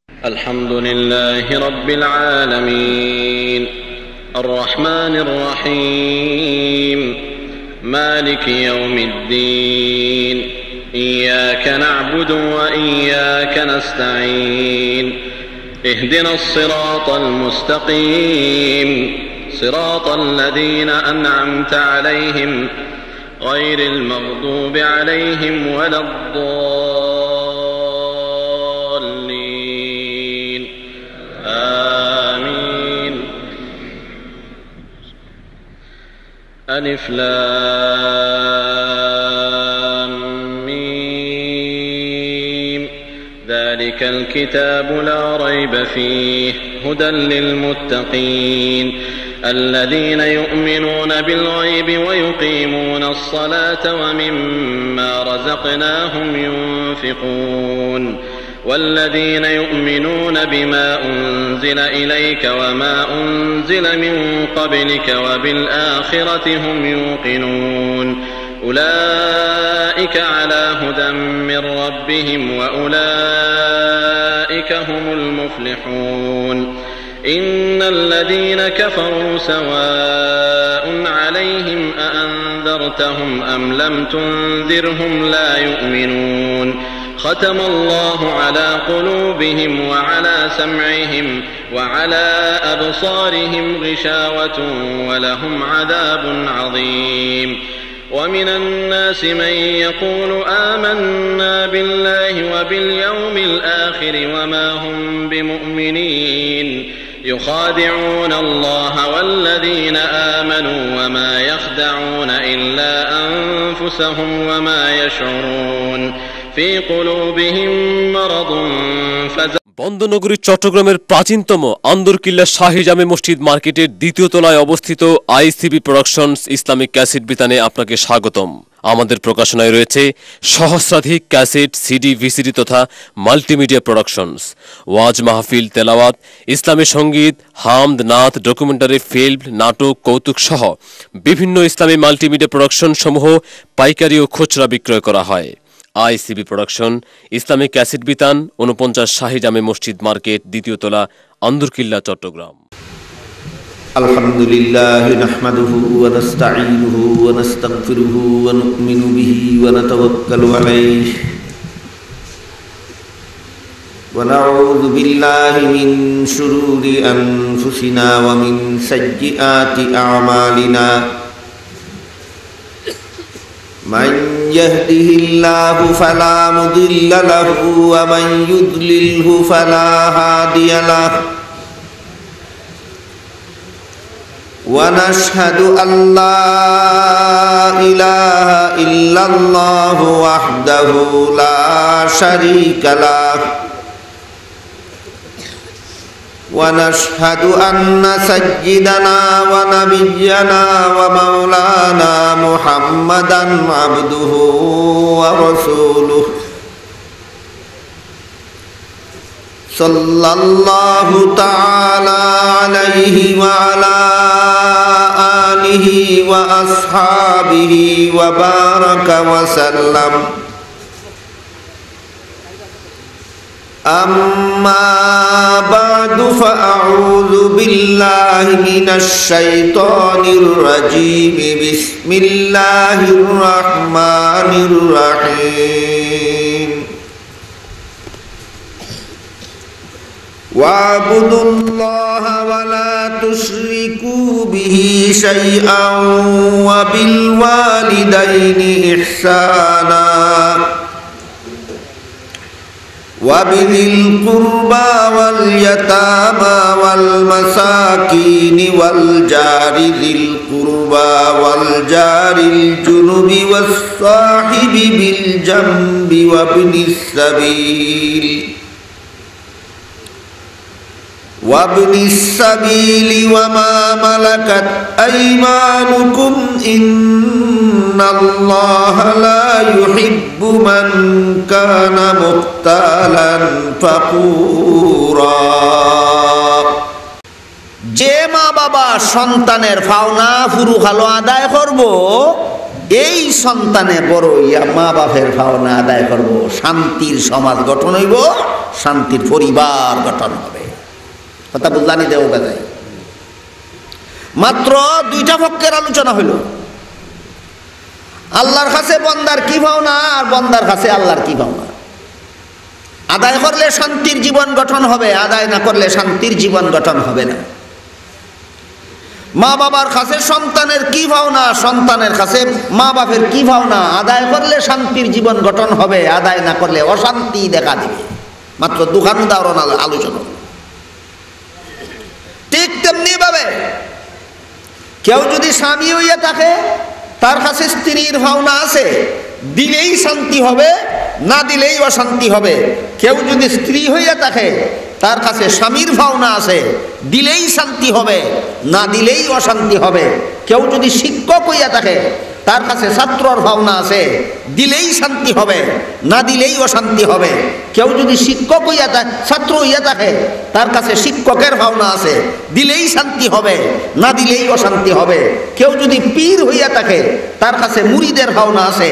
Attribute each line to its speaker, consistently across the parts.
Speaker 1: الحمد لله رب العالمين الرحمن الرحيم مالك يوم الدين إياك نعبد وإياك نستعين اهدنا الصراط المستقيم صراط الذين أنعمت عليهم غير المغضوب عليهم ولا الضالين آمين. ألف لام ميم ذلك الكتاب لا ريب فيه هدى للمتقين الذين يؤمنون بالغيب ويقيمون الصلاة ومما رزقناهم ينفقون والذين يؤمنون بما أنزل إليك وما أنزل من قبلك وبالآخرة هم يوقنون أولئك على هدى من ربهم وأولئك هم المفلحون. إن الذين كفروا سواء عليهم أأنذرتهم أم لم تنذرهم لا يؤمنون ختم الله على قلوبهم وعلى سمعهم وعلى أبصارهم غشاوة ولهم عذاب عظيم. ومن الناس من يقول آمنا بالله وباليوم الآخر وما هم بمؤمنين يخادعون الله والذين آمنوا وما يخدعون إلا أنفسهم وما يشعرون في قلوبهم مرض
Speaker 2: বন্দনগরী চট্টগ্রামের প্রাচীনতম আন্দরকিল্লা শাহী জামে মসজিদ মার্কেটের দ্বিতীয় তলায় অবস্থিত আইসিবি প্রোডাকশনস ইসলামিক ক্যাসেট বিতানে আপনাকে স্বাগতম। আমাদের প্রকাশনায় রয়েছে সহস্রাধিক ক্যাসেট, সিডি, ভিসিডি তথা মাল্টিমিডিয়া প্রোডাকশনস, ওয়াজ মাহফিল, তেলাওয়াত, ইসলামী সঙ্গীত, হামদ, নাত, ডকুমেন্টারি ফিল্ম, নাটক, কৌতুক সহ বিভিন্ন ইসলামী মাল্টিমিডিয়া প্রোডাকশন সমূহ পাইকারি ও খুচরা বিক্রয় করা হয়। আইসিবি প্রোডাকশন ইসলামিক ক্যাসেট বিতান 49 শাহী জামে মসজিদ মার্কেট, দ্বিতীয় তলা, আন্দরকিল্লা, চট্টগ্রাম।
Speaker 3: আলহামদুলিল্লাহ নাহমাদুহু ওয়া নাস্তাঈনুহু ওয়া নাস্তাগফিরুহু ওয়া নু'মিনু বিহি ওয়া নাতাওয়াক্কালু আলাইহি ওয়া নাউযু বিল্লাহি মিন শুরুরি আনফুসিনা ওয়া মিন সাইয়্যিআতি আ'মালিনা من يهده الله فلا مضل له ومن يضلله فلا هادي له ونشهد أن لا إله إلا الله وحده لا شريك له ونشهد أن سيدنا ونبينا ومولانا محمدا عبده ورسوله صلى الله تعالى عليه وعلى آله وأصحابه وبارك وسلم. أما بعد فأعوذ بالله من الشيطان الرجيم بسم الله الرحمن الرحيم. واعبدوا الله ولا تشركوا به شيئا وبالوالدين إحسانا وبذي القربى واليتامى والمساكين والجار ذي القربى والجار الجنب والصاحب بالجنب وابن السبيل وما ملكت أيمانكم إن الله لا يحب من كان مختالا فخورا. যে মা বাবা সন্তানের পাওনা পুরো ভালো আদায় করব এই সন্তানে বড় ইয়া মা বাপের ভাবনা আদায় করব, শান্তির সমাজ গঠন হইব, শান্তির পরিবার গঠন হবে। কথা বুঝলানি দেও গাজাই। মাত্র দুইটা পক্ষের আলোচনা হইল, আল্লাহর কাছে বন্দার কি ভাবনা আর বন্দার কাছে আল্লাহর কি ভাবনা। আদায় করলে শান্তির জীবন গঠন হবে, আদায় না করলে শান্তির জীবন গঠন হবে না। মা বাবার কাছে সন্তানের কি ভাবনা, সন্তানের কাছে মা বাপের কি ভাবনা। আদায় করলে শান্তির জীবন গঠন হবে, আদায় না করলে অশান্তি দেখা দিবে। মাত্র দুখান উদাহরণ আলোচনা। ঠিক তেমনি ভাবে কেউ যদি স্বামী হইয়া থাকে, তার কাছে স্ত্রীর ভাবনা আছে, দিলেই শান্তি হবে, না দিলেই অশান্তি হবে। কেউ যদি স্ত্রী হইয়া থাকে, তার কাছে স্বামীর ভাবনা আছে, দিলেই শান্তি হবে, না দিলেই অশান্তি হবে। কেউ যদি শিক্ষক হইয়া থাকে, তার কাছে ছাত্রর ভাবনা আছে, দিলেই শান্তি হবে, না দিলেই অশান্তি হবে। কেউ যদি শিক্ষক হইয়া থাকে, ছাত্র হইয়া থাকে, তার কাছে শিক্ষকের ভাবনা আছে, দিলেই শান্তি হবে, না দিলেই অশান্তি হবে। কেউ যদি পীর হইয়া থাকে, তার কাছে মুরিদের ভাবনা আছে,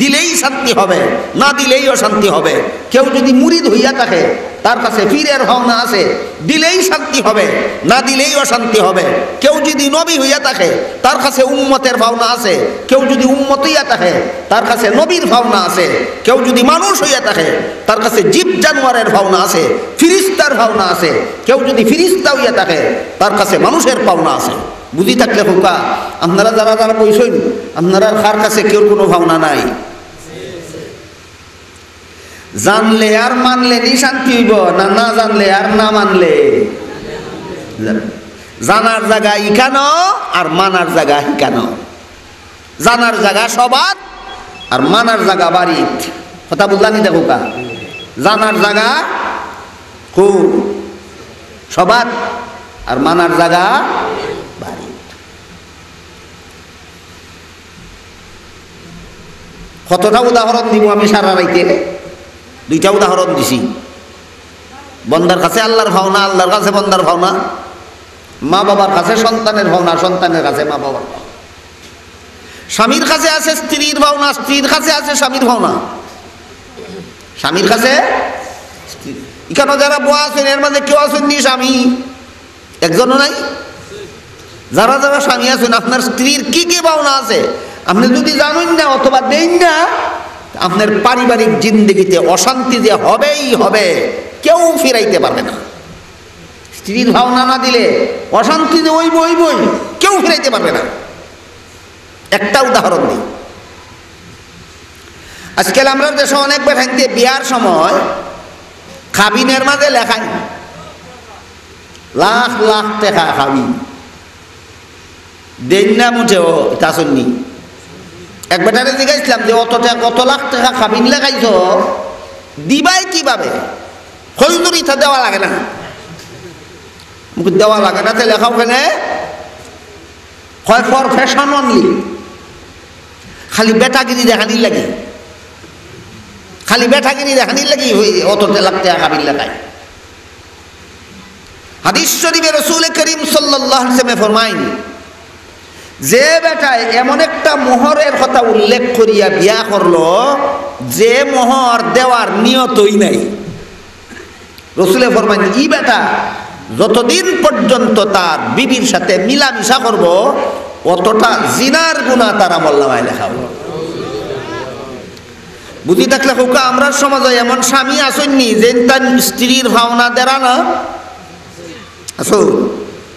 Speaker 3: দিলেই শান্তি হবে, না দিলেই অশান্তি হবে। কেউ যদি মুরিদ হইয়া থাকে, তার কাছে পীরের ভাবনা আছে, দিলেই শান্তি হবে, না দিলেই অশান্তি হবে। কেউ যদি নবী হইয়া থাকে, তার কাছে উম্মতের ভাবনা আছে। কেউ যদি উম্মত হইয়া থাকে, তার কাছে নবীর ভাবনা আছে। কেউ যদি মানুষ হইয়া থাকে, তার কাছে জীব জানোয়ারের ভাবনা আছে, ফিরিস্তার ভাবনা আছে। কেউ যদি ফিরিস্তা হইয়া থাকে, তার কাছে মানুষের ভাবনা আছে। বুঝি থাকলে খোকা, আপনারা যারা যারা বইছেন, আপনারা কার কাছে কেউ কোনো ভাবনা নাই? জানলে আর মানলে নি শান্তি হইব, না না জানলে আর না মানলে? জানার জায়গা ইখানো আর মানার জায়গা হিকানো। জানার জায়গা সবাত আর মানার জায়গা বাড়িত। কথা বুঝলানি দেখো কা? জানার জায়গা খুব সবাত আর মানার জায়গা বাড়িত। কতটা উদাহরণ দিব আমি সারা রাইতে? দুইটা উদাহরণ দিছি। বন্দার কাছে আল্লাহর ভাবনা, আল্লাহর কাছে বন্দার ভাবনা। মা বাবার কাছে সন্তানের ভাবনা, সন্তানের কাছে মা বাবার ভাবনা। স্বামীর কাছে আছে স্ত্রীর ভাবনা, স্ত্রীর কাছে আছে স্বামীর ভাবনা। স্বামীর কাছে এখানে যারা বয়া আছেন, এর মাঝে কেউ আছেন নি স্বামী? একজনও নাই? যারা যারা স্বামী আছেন, আপনার স্ত্রীর কি কি ভাবনা আছে আপনি যদি জানেন না অথবা দেন না, আপনার পারিবারিক জিন্দগিতে অশান্তি যে হবেই হবে, কেউ ফিরাইতে পারবে না। স্ত্রীর ভাবনা না দিলে অশান্তি যে ওই কেউ ফিরাইতে পারবে না। একটা উদাহরণ দিই। আজকাল আমরা দেশে অনেক বেঠাইতে বিয়ার সময় খাবিনের মাঝে লেখাই লাখ লাখ টাকা খাবি দেন না মুঠেও তা শুননি। এক বেটারে জিজ্ঞাসলাম যে কত লাখ টাকা খাবিন লেখাইছ, দিবাই কিভাবে? হইজুরি তা দেওয়া লাগে না, মুখ দেওয়া লাগে না, তাই লেখাও কেনে ফর ফ্যাশন অনলি। খালি বেটাগিরি দেখানির লাগে, খালি বেটাগিরি দেখানির লাগি অত লাখ টাকা খাবিন লেখায়। হাদিস শরীফে রাসূল করিম সাল্লাল্লাহু আলাইহি ওয়াসাল্লাম ফরমাইন, যে বেটায় এমন একটা মোহরের কথা উল্লেখ করিয়া বিয়া করলো যে মোহর দেওয়ার নিয়তই নাই, রাসূলে ফরমাইন ই বেটা যতদিন পর্যন্ত তার বিবির সাথে মিলামিশা করব, অতটা জিনার গুনাহ তার আমলনামায় লেখা হবে। বুঝি থাকলে হোকা, আমরা সমাজে এমন স্বামী আসেননি যে তার স্ত্রীর ভাবনা দেরা না আসুন,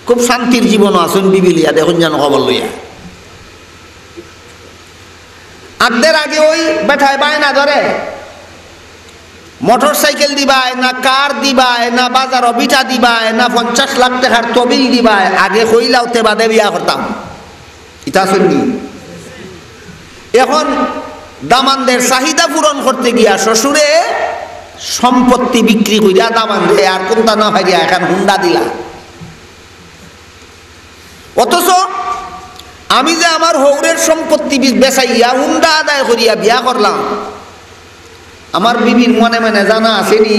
Speaker 3: খুব শান্তির জীবনও আসুন বিবিলিয়া দেখুন যেন খবর লইয়া। আদের আগে ওই বেঠায় বায়না ধরে মোটর সাইকেল দিবায় না, কার দিবায় না, বাজার বিটা দিবায় না, 50 লাখ টাকার তবিল দিবায়, আগে কইলাওতে বাদে বিয়া করতাম। এটা শুননি। এখন দামানদের চাহিদা পূরণ করতে গিয়া শ্বশুরে সম্পত্তি বিক্রি করিয়া দামান দে, আর কোনটা না ভাইয়া এখন হুন্ডা দিলা। অথচ আমি যে আমার হৌরের সম্পত্তি বেচাইয়া হুন্ডা আদায় করিয়া বিয়া করলাম, আমার বিবির মনে মনে জানা আসেনি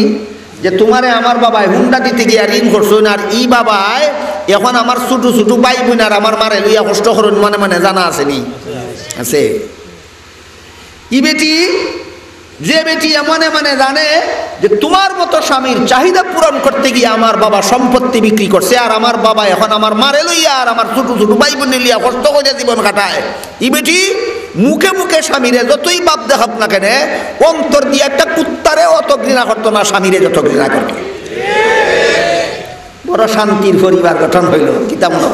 Speaker 3: যে তোমারে আমার বাবাই হুন্ডা দিতে গিয়া ঋণ করছেন, আর ই বাবাই এখন আমার ছোট ছোট ভাই বোন আর আমার মারে লইয়া কষ্ট করুন, মনে মনে জানা আসেনি? আছে। ই বেটি, যে বেটি এমন মানে জানে যে তোমার মতো স্বামীর চাহিদা পূরণ করতে গিয়ে আমার বাবা সম্পত্তি বিক্রি করছে, আর আমার বাবা এখন আমার মারে লইয়া আর আমার ছোট ছোট ভাই বোন লইয়া কষ্ট করে জীবন কাটায়, ই বেটি মুখে মুখে স্বামীরে যতই বাপ দেখাব না কেন, অন্তর দিয়ে একটা কুত্তারে অত ঘৃণা করতো না স্বামীরে যত ঘৃণা করে। বড় শান্তির পরিবার গঠন হইল, কিতাব না।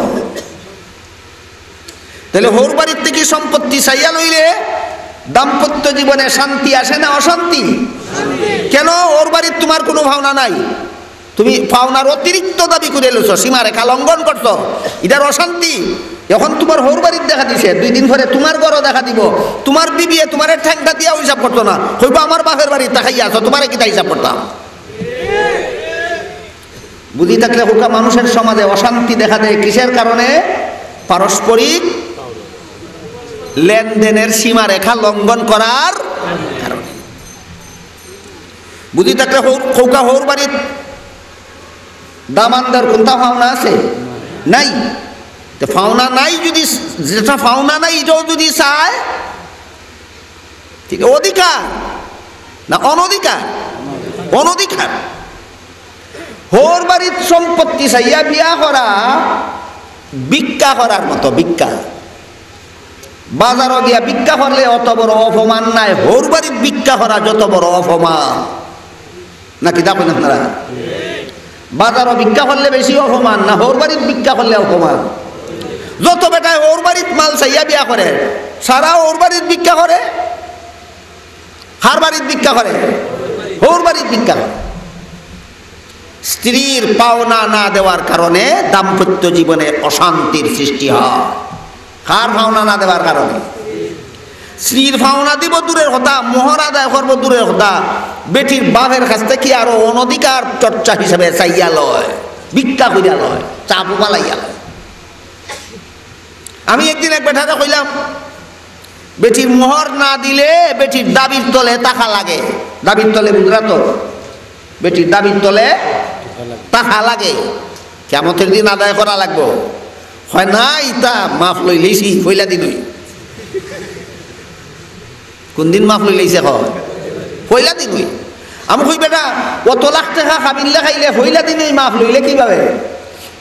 Speaker 3: তাহলে হৌর বাড়ির থেকে সম্পত্তি চাইয়া লইলে দাম্পত্য জীবনে শান্তি আসে না অশান্তি? কেন? ওর বাড়ির তোমার কোনো ভাবনা নাই, তুমি পাওনার অতিরিক্ত দাবি করে এলেছ, সীমারেখা লঙ্ঘন করছো, এটার অশান্তি। এখন তোমার হৌর বাড়ির দেখা দিছে, 2 দিন পরে তোমার ঘরও দেখা দিব। তোমার বিবিয়ে তোমার ঠ্যাংটা দিয়া হিসাব করতো না, হইব আমার বাপের বাড়ির দেখাইয়া আছো, তোমার কিতা হিসাব করতাম? বুঝি থাকলে হুকা মানুষের সমাজে অশান্তি দেখা দেয় কিসের কারণে? পারস্পরিক লেনদেনের সীমারেখা লঙ্ঘন করার কারণে। বুঝি থাকলে হুকা হৌর বাড়ির দামানদার কোনটা ফাওনা আছে? নাই। ফাওনা নাই, যদি যেটা ফাওনা নাই এটাও যদি চায়, ঠিক অধিকার না অনধিকার? অনধিকার। হোর বাড়ির সম্পত্তি চাইয়া বিয়া করা ভিক্ষা করার মতো। ভিক্ষা বাজারও গিয়া ভিক্ষা করলে অত বড় অপমান নাই, হোর বাড়ির ভিক্ষা করা যত বড় অপমান। নাকি দেখেন আপনারা? বাজারও ভিক্ষা করলে বেশি অপমান না হোর বাড়ির ভিক্ষা করলে অপমান? যত বেটায় ওর বাড়ির মাল চাইয়া বিয়া করে, সারা ওর বাড়ির ভিক্ষা করে। হার বাড়ির ভিক্ষা করে? ওর বাড়ির ভিক্ষা করে। স্ত্রীর পাওনা না দেওয়ার কারণে দাম্পত্য জীবনে অশান্তির সৃষ্টি হয়। কার পাওনা না দেওয়ার কারণে? স্ত্রীর পাওনা দিব দূরের কথা, মোহর আদায় করবো দূরের কথা, বেটির বাপের কাছ থেকে আরো অনধিকার চর্চা হিসেবে চাইয়া লয়, ভিক্ষা করিয়া লয়, চাপ পালাইয়া লয়। আমি একদিন এক বেটাকে কইলাম, বেটির মোহর না দিলে বেটির দাবির তলে টাকা লাগে। দাবির তলে বুঝরা তো? বেটির দাবির তলে টাকা লাগে, কেমতের দিন আদায় করা লাগবো। হয় না, ইতা মাফ লই লইছি পয়লা দিনই। কোন দিন মাফ লই লইছে? হয় পয়লা দিনই। আমি কই বেটা কত লাখ টাকা খাবিল্লা খাইলে পয়লা দিনই মাফ লইলে কিভাবে?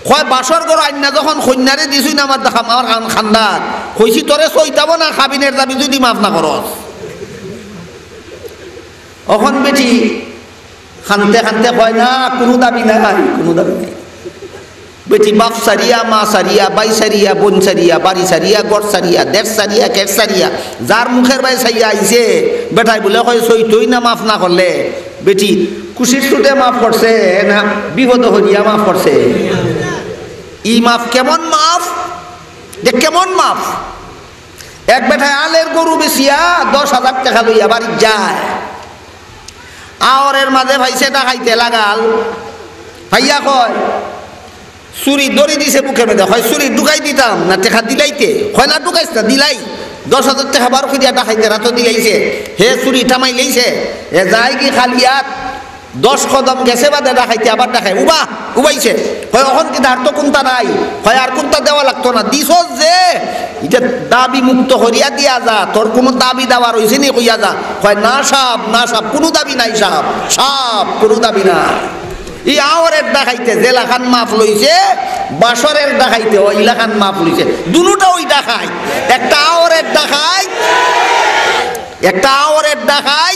Speaker 3: হয় বাসর ঘর আইনা যখন কন্যারে দিছুই না আমার দেখা আমার খান্দার কইছি তোরে সইতাব না খাবিনের দাবি যদি মাফ না করস। অখন বেটি খানতে খানতে কয় না কোনো দাবি নাই, কোনো দাবি নাই। বেটি বাপ সারিয়া, মা সারিয়া, বাই সারিয়া, বোন সারিয়া, বাড়ি সারিয়া, গড় সারিয়া, দেড় সারিয়া, কেট সারিয়া, যার মুখের বাই সারিয়া আইছে বেটাই বলে কয় সইতই না মাফ না করলে। বেটি খুশির ছুটে মাফ করছে না বিপদ হরিয়া মাফ করছে? ই মাফ কেমন মাফ? যে কেমন মাফ? এক বেটায় আলের গরু বেচিয়া 10,000 টাকা লইয়া বাড়ি যায়, আওরের মাঝে ভাইছে ডাকাইতে লাগাল। ভাইয়া কয় চুরি দড়ি দিছে বুকের মধ্যে, হয় চুরি ঢুকাই দিতাম না টাকা দিলাইতে? হয় না ঢুকাইছ না দিলাই। 10,000 টাকা বার করিয়া ডাকাইতে রাত দিলাইছে, হে চুরি থামাই লাইছে, এ যায় কি খালিয়াত 10 কদম গেছে বাদে ডাকাইতে আবার ডাকাই উবাইছে। হয় অখন কি ধার তো কোনটা নাই, হয় আর কোনটা দেওয়া লাগতো না, দিছ যে এটা দাবি মুক্ত করিয়া দিয়া যা, তোর কোনো দাবি দেওয়ার হয়েছে নি কইয়া যা। হয় না সাপ, না সাপ, কোনো দাবি নাই, সাপ সাপ কোনো দাবি নাই। এই আওয়ারের ডাকাইতে জেলাখান মাফ লইছে, বাসরের ডাকাইতে ওই ইলাখান মাফ লইছে, দুটা ওই ডাকাই। একটা আওয়ারের ডাকাই, একটা আওয়ারের ডাকাই,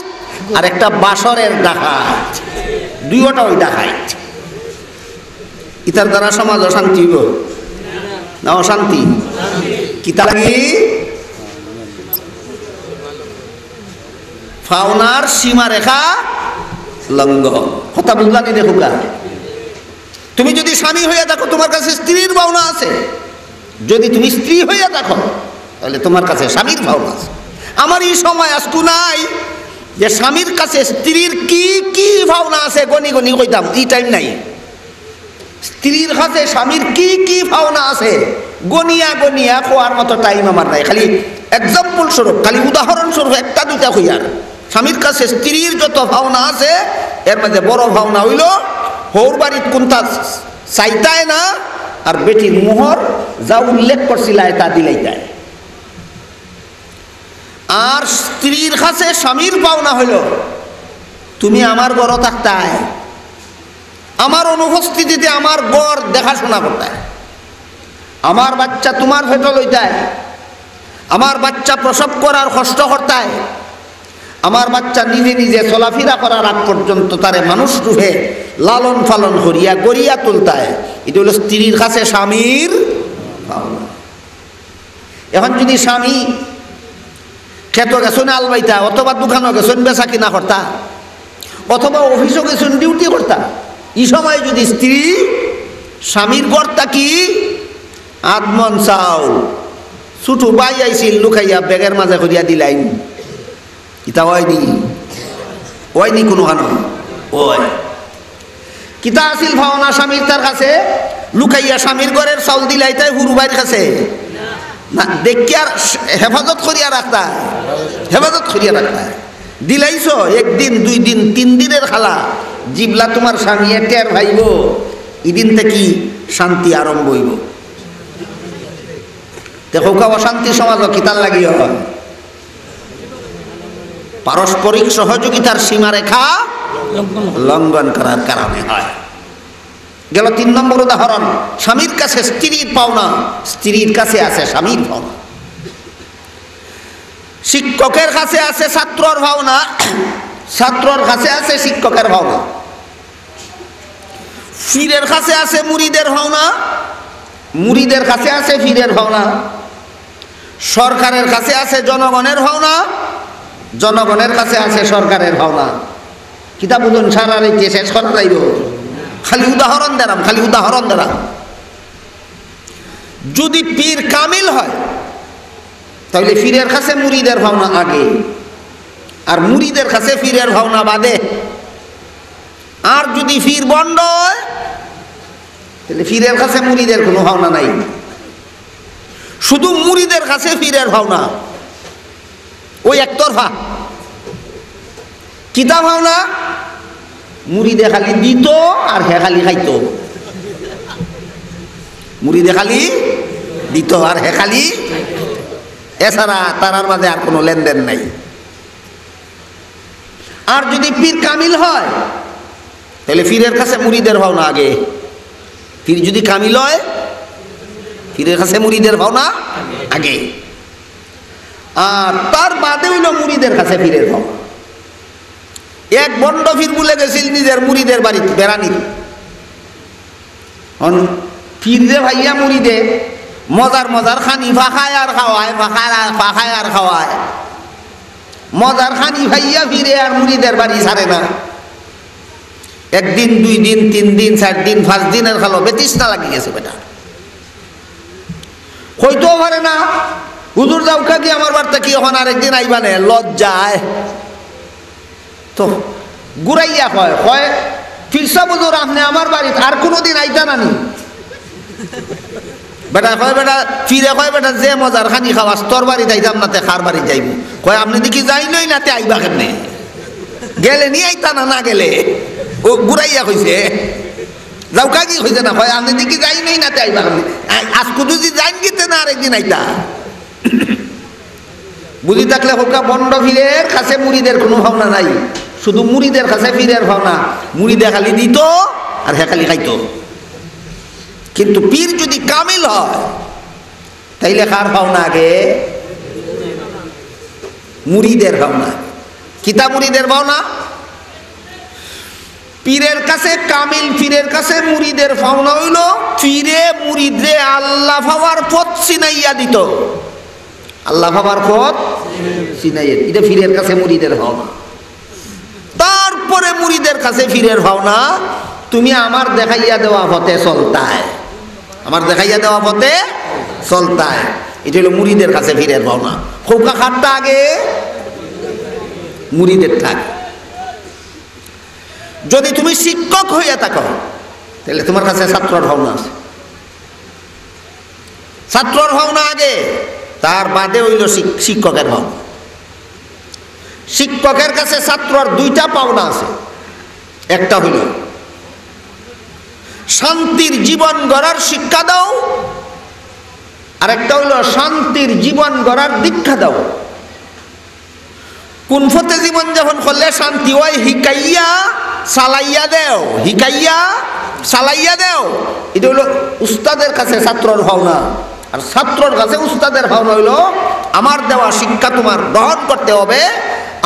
Speaker 3: আর একটা বাসরের ডাকাত, দুইটা ওই ডাকাইত। ইতার দ্বারা সমাজ অশান্তি হইব না অশান্তি? কিতা লাগি? ফাওনার সীমারেখা লঙ্ঘন। কথা বুঝলা নি? দেখো, তুমি যদি স্বামী হইয়া দেখো তোমার কাছে স্ত্রীর ভাবনা আছে, যদি তুমি স্ত্রী হইয়া দেখো তাহলে তোমার কাছে স্বামীর ভাবনা আছে। আমার এই সময় আজকু নাই যে স্বামীর কাছে স্ত্রীর কি কি ভাবনা আছে গনি গনি কইতাম, এই টাইম নাই। স্ত্রীর কাছে স্বামীর কি কি ভাবনা আছে গনিয়া গনিয়া কোয়ার মতো টাইম আমার নাই। খালি এক্সাম্পল স্বরূপ, খালি উদাহরণ স্বরূপ একটা দুইটা কইয়ার। স্বামীর কাছে স্ত্রীর যত ভাবনা আছে এর মধ্যে বড় ভাবনা হইল হৌর বাড়ির কোনটা চাইতায় না, আর বেটির মোহর যা উল্লেখ করছিল তা দিলাই যায়। আর স্ত্রীর কাছে স্বামীর পাওনা হইল তুমি আমার ঘর থাকতায়, আমার অনুপস্থিতিতে আমার ঘর দেখাশোনা করতায়, আমার বাচ্চা তোমার ভেতর লইতায়, আমার বাচ্চা প্রসব করার কষ্ট করতায়, আমার বাচ্চা নিজে নিজে চলাফেরা করার আগ পর্যন্ত তারে মানুষ রূপে লালন পালন করিয়া গড়িয়া তুলতায়। এটা হলো স্ত্রীর কাছে স্বামীর পাওনা। এখন যদি স্বামী খেত গেছেন আলবাইতা, অথবা দোকানও গেছেন বেচা কিনা করতা, অথবা অফিসও গেছেন ডিউটি করতা, এই সময় যদি স্ত্রী স্বামীর ঘরটা কি আদমন চাউল ছুটু বাই আইছিল লুকাইয়া ব্যাগের মাঝে করিয়া দিলাইন, ইতা ওয়নি কোনো খানো ওই কিতা আছিল ভাওনা স্বামীর তার কাছে লুকাইয়া স্বামীর ঘরের চাউল দিলাই তাই হুরুবাইর কাছে না, দেখিয়া হেফাজত করিয়া রাখতা, হেফাজত করিয়া রাখতা। দিলাইছ একদিন, 2 দিন, 3 দিনের খালা জিবলা তোমার স্বামী টের ভাইব, এদিন থেকে শান্তি আরম্ভ হইব। দেখো অশান্তি সমাজ কিতার লাগিয়ে হয়, পারস্পরিক সহযোগিতার সীমারেখা লঙ্ঘন করার কারণে হয়। গেল 3 নম্বর উদাহরণ, স্বামীর কাছে স্ত্রীর পাওনা, স্ত্রীর কাছে আছে স্বামীর পাওনা। শিক্ষকের কাছে আছে ছাত্রর ভাওনা, ছাত্রর কাছে আছে শিক্ষকের ভাওনা। পীরের কাছে আছে মুরিদের ভাওনা, মুরিদের কাছে আছে পীরের ভাওনা। সরকারের কাছে আছে জনগণের ভাওনা, জনগণের কাছে আছে সরকারের ভাওনা। কিতাব বুঝুন সারা রেখে শেষ করা যাইব, খালি উদাহরণ দিলাম, খালি উদাহরণ দিলাম। যদি পীর কামিল হয় তাহলে পীরের কাছে মুরিদের ভাওনা আগে, আর মুরিদের কাছে পীরের ভাওনা বাদে। আর যদি পীর বন্ড হয় তাহলে পীরের কাছে মুরিদের কোনো ভাওনা নাই, শুধু মুরিদের কাছে পীরের ভাওনা, ওই একতরফা। কিতা ভাওনা? মুরিদে খালি দিত আর হে খালি খাইতো, মুরিদে খালি দিত আর হে খালি, এছাড়া তারার মাঝে আর কোনো লেনদেন নাই। আর যদি পীর কামিল হয় তাহলে পীরের কাছে মুরিদের ভাওনা আগে। পীর যদি কামিল হয় পীরের কাছে মুরিদের ভাওনা আগে, আর তার বাদে হইল মুরিদের কাছে পীরের ভাওনা। এক বন্ড পীর বলে গেছিল নিজের মুরিদের বাড়িতে বেড়ানি, পীর যে ভাইয়া মুরিদে মজার মজার খানি ফাঁকায় আর খাওয়ায়, ফাঁকায় আর খাওয়ায়, মজার খানি ভাইয়া ফিরে আর মুরিদের বাড়ি ছাড়ে না। 1 দিন 2 দিন 3 দিন 4 দিন 5 দিনের খালো বেতৃষ্ণা লাগি গেছে বেটা, হইতেও পারে না। হুজুর যাওকা কি আমার বার্তা কি এখন আরেকদিন আইবানে, লজ্জায় তো ঘুরাইয়া হয় হয় ফিরসা বুঝুর আপনি আমার বাড়িতে আর কোনোদিন আইতা নানি বেটা, কয় বেটা ফিরে, কয় বেটা যে মজার খানি খাওয়াস তোর বাড়িতে আইতাম নাতে খার বাড়ি যাইব, কয় আপনি দেখি যাইলই নাতে আইবা কেমনে, গেলে নিয়ে আইতা না, না গেলে ও ঘুরাইয়া কইছে যাওকা কি কইছে না, কয় আপনি দেখি যাইলই নাতে আইবা কেমনে, আজকে যদি যাইন গিতে না আরেকদিন আইতা। বুঝি থাকলে হোকা বন্ড ফিরের কাছে মুরিদের কোনো ভাবনা নাই, শুধু মুরিদের কাছে ফিরের ভাবনা, মুরিদে খালি দিত আর হে খালি খাইতো। কিন্তু পীর যদি কামিল হয় তাইলে কার ভাবনা আগে? মুরিদের ভাবনা। কিতা মুরিদের ভাবনা? পীরের কাছে কামিল পীরের কাছে মুরিদের ভাবনা হইল পীরে মুরিদরে আল্লাহ পাওয়ার পথ চিনাইয়া দিত, আল্লাহ পাওয়ার পথ চিনাইয়া, এটা পীরের কাছে মুরিদের ভাবনা। তারপরে মুরিদের কাছে পীরের ভাবনা তুমি আমার দেখাইয়া দেওয়া পথে চলতায়, আমার দেখাইয়া দেওয়া পথে চলতায়, এটা হলো মুরিদের কাছে পীরের ভাবনা। খোকা খাটটা আগে মুরিদের থাক। যদি তুমি শিক্ষক হইয়া থাকো তাহলে তোমার কাছে ছাত্রর ভাবনা আছে, ছাত্রর ভাবনা আগে, তার বাদে হইল শিক্ষকের ভাবনা। শিক্ষকের কাছে ছাত্রর 2টা পাওনা আছে, একটা হইল শান্তির জীবন গড়ার শিক্ষা দাও, আর একটা হইল শান্তির জীবন গড়ার দীক্ষা দাও। কোন পথে জীবন যাপন করলে শান্তি হয় হিকাইয়া চালাইয়া দেও, হিকাইয়া চালাইয়া দেও। এটা হলো উস্তাদের কাছে ছাত্রর ভাবনা, আর ছাত্রর কাছে উস্তাদের ভাবনা হইল আমার দেওয়া শিক্ষা তোমার গ্রহণ করতে হবে,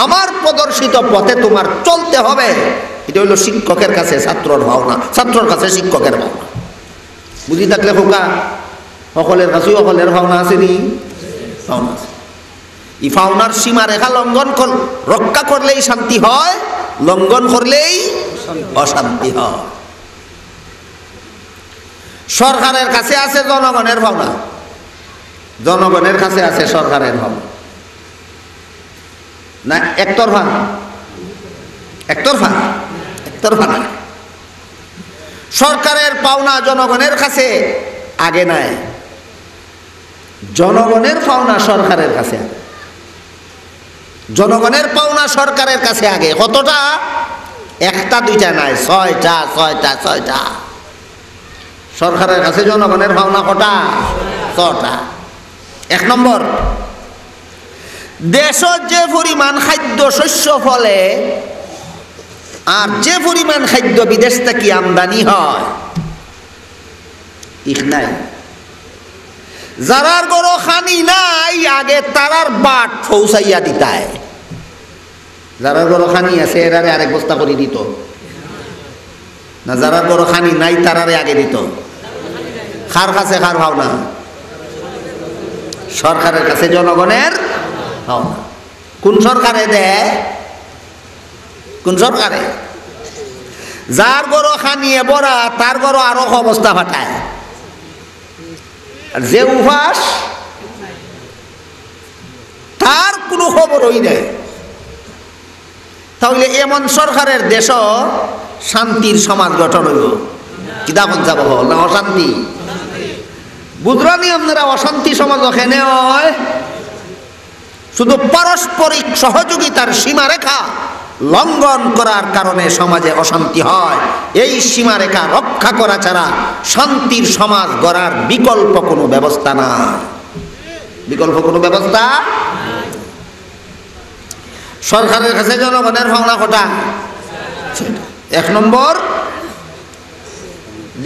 Speaker 3: আমার প্রদর্শিত পথে তোমার চলতে হবে। এটা হইল শিক্ষকের কাছে ছাত্রর ভাবনা, ছাত্রর কাছে শিক্ষকের ভাবনা। বুঝি থাকলে খোকা সকলের কাছেই সকলের ভাবনা আছে নি? ভাবনা আছে। এই ভাবনার সীমা রেখা লঙ্ঘন রক্ষা করলেই শান্তি হয়, লঙ্ঘন করলেই অশান্তি হয়। সরকারের কাছে আছে জনগণের ভাবনা, জনগণের কাছে আছে সরকারের ভাবনা। না একতরফা? একতরফা? একতরফা না। সরকারের পাওনা জনগণের কাছে আগে নাই, জনগণের পাওনা সরকারের কাছে আগে। জনগণের পাওনা সরকারের কাছে আগে। কতটা? একটা দুইটা নাই, ছয়টা ছয়টা ছয়টা। সরকারের কাছে জনগণের পাওনা কটা? ছটা। এক নম্বর, দেশত যে পরিমাণ খাদ্য শস্য ফলে আর যে পরিমাণ খাদ্য বিদেশ থেকে আমদানি হয় ইখ নাই। যারার গরো খানি নাই আগে তারার বাট পৌঁছাইয়া দিতায়। যারার গরো খানি আছে এরারে আরেক বস্তা করে দিত না, যারার গরো খানি নাই তারারে আগে দিত। খার কাছে খার ভাবনা, সরকারের কাছে জনগণের ভাবনা। কোন সরকারে দেয়? কোন সরকারে? যার গরো খানিয়ে বড়া তার গরো আরো অবস্থা ফাটায়, আর যে উপাস তার কোনো খবরই নেই। তাহলে এমন সরকারের দেশ শান্তির সমাজ গঠন হইব কি দামন যাব না অশান্তি? বুঝরানি আপনারা অশান্তি সমাজ ওখানে হয় শুধু পারস্পরিক সহযোগিতার সীমারেখা লঙ্ঘন করার কারণে সমাজে অশান্তি হয়। এই সীমারেখা রক্ষা করা ছাড়া শান্তির সমাজ গড়ার বিকল্প কোনো ব্যবস্থা না, বিকল্প কোনো ব্যবস্থা। সরকারের কাছে জনগণের ভাবনা কটা? এক নম্বর,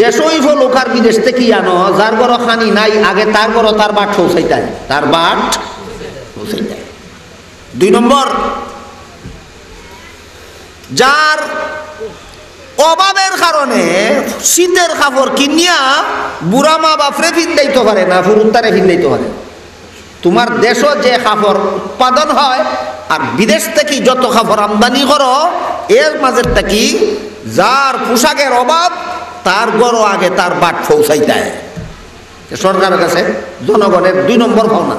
Speaker 3: দেশই লোক আর বিদেশ থেকে আনো, যার বড় খানি নাই আগে তার বড় তার বাট পৌঁছাইতায়, তার বাট পৌঁছাইতায়। দুই নম্বর, যার অভাবের কারণে শীতের কাপড় কিনিয়া বুড়া মা বাপরে ফিন্দাইতে পারে না, ফুরুত্তারে ফিন্দাইতে পারে। তোমার দেশও যে কাপড় উৎপাদন হয় আর বিদেশ থেকে যত কাপড় আমদানি করো এর মাঝের থেকে যার পোশাকের অভাব তার গড় আগে তার বাট পৌঁছাইতে সরকারের কাছে জনগণের দুই নম্বর ভাবনা।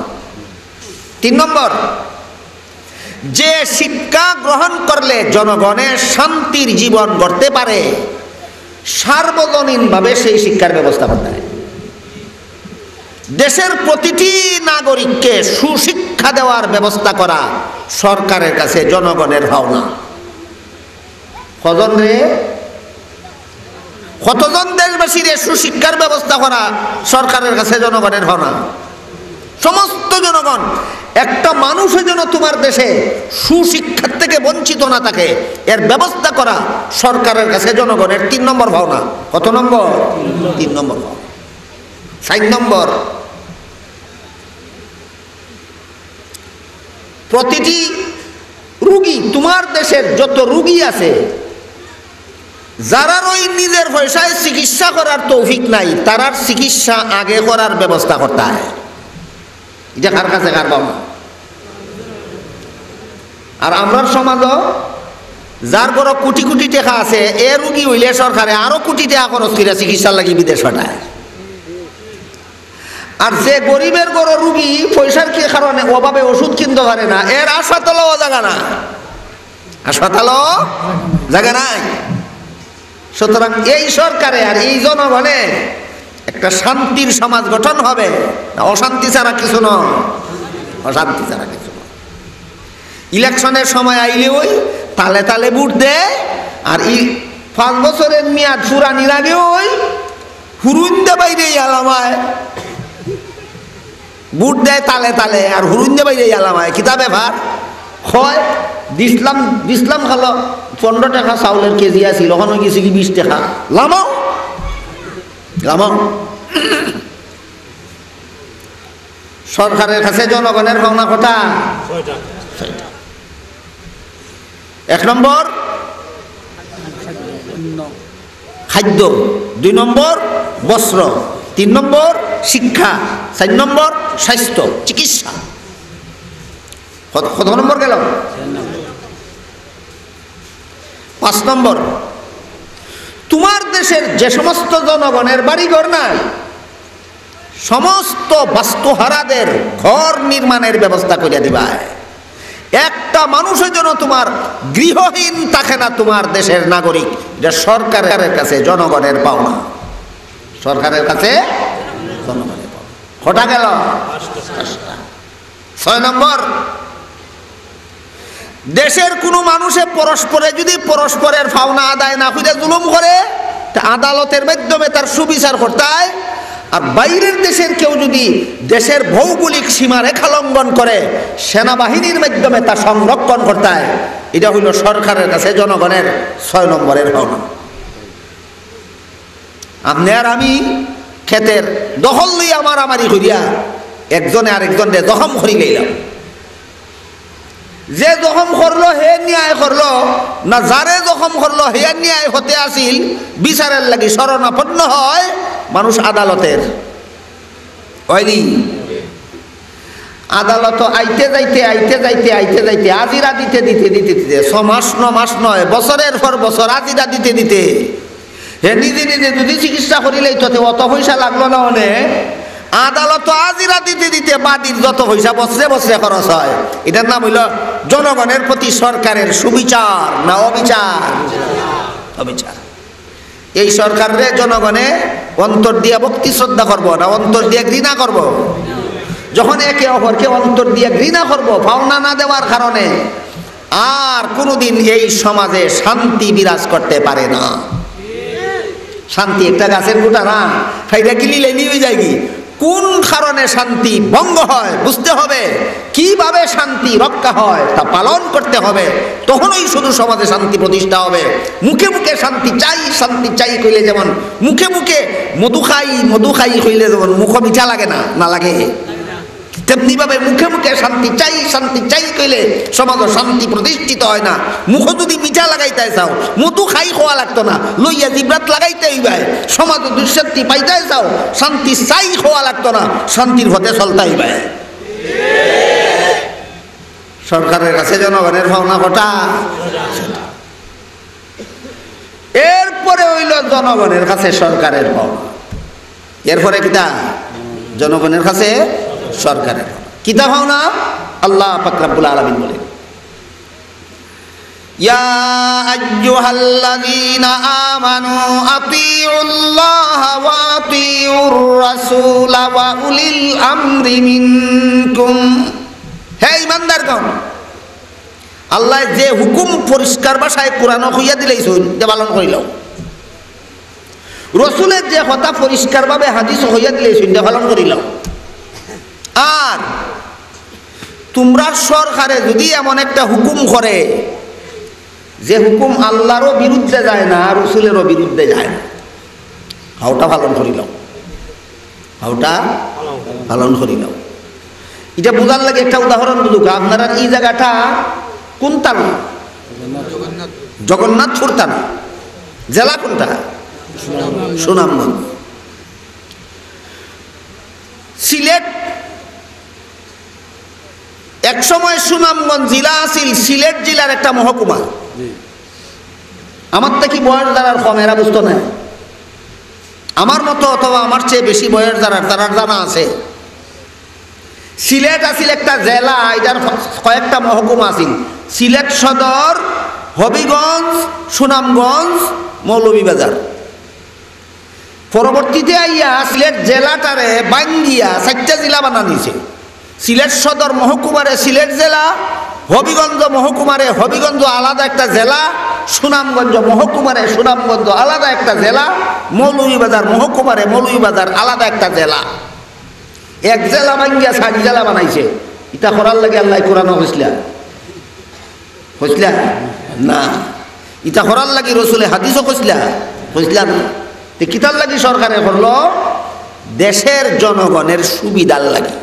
Speaker 3: তিন নম্বর, যে শিক্ষা গ্রহণ করলে জনগণের শান্তির জীবন গড়তে পারে সার্বজনীনভাবে সেই শিক্ষার ব্যবস্থা করতে হয়। দেশের প্রতিটি নাগরিককে সুশিক্ষা দেওয়ার ব্যবস্থা করা সরকারের কাছে জনগণের ভাবনা। কতজন দেশবাসীর সুশিক্ষার ব্যবস্থা করা সরকারের কাছে জনগণের ভাবনা। সমস্ত জনগণ, একটা মানুষের যেন তোমার দেশে সুশিক্ষার থেকে বঞ্চিত না থাকে এর ব্যবস্থা করা সরকারের কাছে জনগণের তিন নম্বর ভাবনা। কত নম্বর? তিন নম্বর ভাবনা। 4 নম্বর, প্রতিটি রোগী, তোমার দেশের যত রোগী আছে যারা ওই নিজের পয়সায় চিকিৎসা করার তৌফিক নাই তারার চিকিৎসা আগে করার ব্যবস্থা করতে হয়। এটা কার কাছে কার ভাবনা? আর আমরা সমাজও যার বড় কোটি কোটি টাকা আছে এ রোগী হইলে সরকারে আরো কোটি টাকা খরচ করে চিকিৎসার লাগি বিদেশ পাঠায়। আর যে গরিবের বড় রোগী পয়সার কি কারণে অভাবে ওষুধ কিনতে পারে না এর হাসপাতালও জায়গা না, হাসপাতালও জায়গা নাই। সুতরাং এই সরকারে আর এই জনগণে একটা শান্তির সমাজ গঠন হবে, অশান্তি ছাড়া কিছু নয়, অশান্তি ছাড়া কিছু নয়। ইলেকশনের সময় আইলে ওই তালে তালে ভোট দেয় আর 5 বছরের মেয়াদ ফুরানির আগে ওই হুরুন্দে বাইরে আলামায় ভোট দেয় তালে তালে আর হুরুন্দে বাইরে আলামায়। কিতা ব্যাপার? হয় দিসলাম দিসলাম খালো 15 টাকা চাউলের কেজি আছিল, ওখানে গেছে কি 20 টাকা। লামাও লামাও। সরকারের কাছে জনগণের পাওনা কথা 6টা। 1 নম্বর খাদ্য, 2 নম্বর বস্ত্র, 3 নম্বর শিক্ষা, 4 নম্বর স্বাস্থ্য চিকিৎসা। কত নম্বর গেল? 5 নম্বর তোমার দেশের যে সমস্ত জনগণের বাড়িঘর নাই, সমস্ত বাস্তুহারাদের ঘর নির্মাণের ব্যবস্থা করে দিবা। একটা মানুষের জন্য তোমার গৃহহীন থাকে না তোমার দেশের নাগরিক। এটা সরকারের কাছে জনগণের পাওনা, সরকারের কাছে জনগণের পাওনা। কটা গেল? 6 নম্বর দেশের কোনো মানুষে পরস্পরে যদি পরস্পরের পাওনা আদায় না করে জুলুম করে, আদালতের মাধ্যমে তার সুবিচার করতে হয়। আর বাইরের দেশের কেউ যদি দেশের ভৌগোলিক সীমা রেখা লঙ্ঘন করে, সেনাবাহিনীর মাধ্যমে তা সংরক্ষণ করতে হয়। এটা হইল সরকারের কাছে জনগণের 6 নম্বরের পাওনা। আপনি আর আমি ক্ষেতের দখল লইয়া মারামারি করিয়া একজনে আরেকজনে জখম করি লইলাম, যে জখম করলো হে ন্যায় করলো না, যারে জখম করলো হে ন্যায় হতে আসিল, বিচারের লাগি শরণাপন্ন হয় মানুষ আদালতের। হয়নি? আদালত আইতে যাইতে আজিরা দিতে 6 মাস 9 মাস নয়, বছরের পর বছর আজিরা দিতে হে নিজে যদি চিকিৎসা করিলেই তো অত পয়সা লাগলো না। অনেক আদালত আজিরা দিতে বাদীর যত পয়সা বছরে বছরে খরচ হয়। এটার নাম হইল জনগণের প্রতি সরকারের সুবিচার না অবিচার? অবিচার। এই সরকারের জনগণে অন্তর দিয়ে ভক্তি শ্রদ্ধা করবো না অন্তর দিয়ে ঘৃণা করব? যখন একে অপরকে অন্তর দিয়ে ঘৃণা করব পাওনা না দেওয়ার কারণে, আর কোনোদিন এই সমাজে শান্তি বিরাজ করতে পারে না। শান্তি একটা গাছের গোটা না, খাইটা কিলিলে নিয়ে যায় কি? কোন কারণে শান্তি ভঙ্গ হয় বুঝতে হবে, কিভাবে শান্তি রক্ষা হয় তা পালন করতে হবে, তখনই শুধু সমাজে শান্তি প্রতিষ্ঠা হবে। মুখে মুখে শান্তি চাই কইলে যেমন মুখে মুখে মধু খাই কইলে যেমন মুখ মিঠা লাগে না লাগে, তেমনি ভাবে মুখে মুখে শান্তি চাই কইলে সমাজ শান্তি প্রতিষ্ঠিত হয় না। মুখ যদি মিঠা লাগাইতে চাও, মধু খাই খাওয়া লাগতো না, লইয়া জিব্রাত লাগাইতে হইবাই। সমাজ দুঃশান্তি পাইতে চাও, শান্তি চাই খাওয়া লাগতো না, শান্তির পথে চলতে হইবাই। সরকারের কাছে জনগণের ভাবনা কটা। এরপরে হইল জনগণের কাছে সরকারের ভাবনা। এরপরে কিতা? জনগণের কাছে সরকারের কিতা ভাবনা। আল্লাহ পাক রব্বুল আলামিন বলেন, ইয়া আইয়ুহাল্লাযীনা আমানু আতিউল্লাহ ওয়া আতিউর রাসূল ওয়া উলিল আমরি মিনকুম। হে ঈমানদারগণ, আল্লাহ যে হুকুম পরিষ্কার ভাষায় কোরআনে কইয়া দিলেইছেন যে পালন করিল, রাসূলের যে কথা পরিষ্কারভাবে হাদিস কইয়া দিলেইছেন যে পালন করিল। আর তোমরা সরকারে যদি এমন একটা হুকুম করে যে হুকুম আল্লাহরও বিরুদ্ধে যায় না, রাসূলেরও বিরুদ্ধে যায় না, হাওটা পালন করিল, হাওটা পালন করিল। এটা বোঝার লাগে একটা উদাহরণ বুঝুক। আপনারা এই জায়গাটা কোন থানা? জগন্নাথপুর থানা। জেলা কোনটা? সুনামগঞ্জ। সিলেট এক সময় সুনামগঞ্জ জেলা আছিল, সিলেট জেলার একটা মহকুমা। আমার থেকে বয়স যারার কম, এরা বুঝতো না। আমার মতো অথবা আমার চেয়ে বেশি বয়স যারার জানা আছে। সিলেট আছিল একটা জেলা, এটার কয়েকটা মহকুমা আছিল। সিলেট সদর, হবিগঞ্জ, সুনামগঞ্জ, মৌলভীবাজার। পরবর্তীতে আইয়া সিলেট জেলাটারে বাঙ্গিয়া 4টা জেলা বানানিছে। সিলেট সদর মহকুমারে সিলেট জেলা, হবিগঞ্জ মহকুমারে হবিগঞ্জ আলাদা একটা জেলা, সুনামগঞ্জ মহকুমারে সুনামগঞ্জ আলাদা একটা জেলা, মৌলভীবাজার মহকুমারে মৌলভীবাজার আলাদা একটা জেলা। এক জেলা বাঙ্গিয়া 4 জেলা বানাইছে। এটা করার লাগে আল্লাহ কোরআন বলছিলেন, কইছিলা না, ইটা করার লাগি রসুলে হাদিসও কইছিলা না। কিতার লাগি সরকারে করলো? দেশের জনগণের সুবিধার লাগি,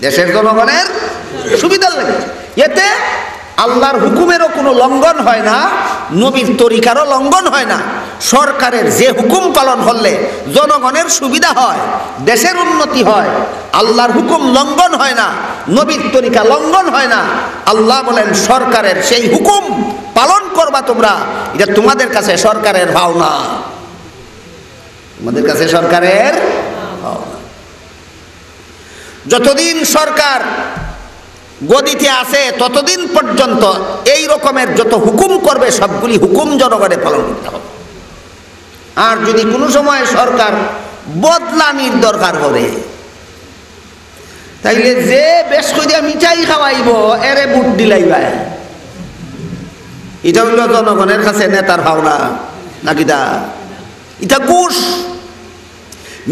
Speaker 3: দেশের জনগণের সুবিধার লাগে। এতে আল্লাহর হুকুমেরও কোনো লঙ্ঘন হয় না, নবীর তরিকারও লঙ্ঘন হয় না। সরকারের যে হুকুম পালন করলে জনগণের সুবিধা হয়, দেশের উন্নতি হয়, আল্লাহর হুকুম লঙ্ঘন হয় না, নবীর তরিকা লঙ্ঘন হয় না। আল্লাহ বলেন সরকারের সেই হুকুম পালন করবা তোমরা, এটা তোমাদের কাছে সরকারের ভাওনা, তোমাদের কাছে সরকারের ভাওনা। যতদিন সরকার গদিতে আছে ততদিন পর্যন্ত এই রকমের যত হুকুম করবে সবগুলি হুকুম জনগণে পালন করতে হবে। আর যদি কোনো সময় সরকার বদলানির দরকার করে, তাইলে যে বেশ করিয়া মিঠাই খাওয়াইব এরে বুট দিলাইবা, এটা হইল জনগণের কাছে নেতার ভাওনা নাকি? এটা ঘুষ।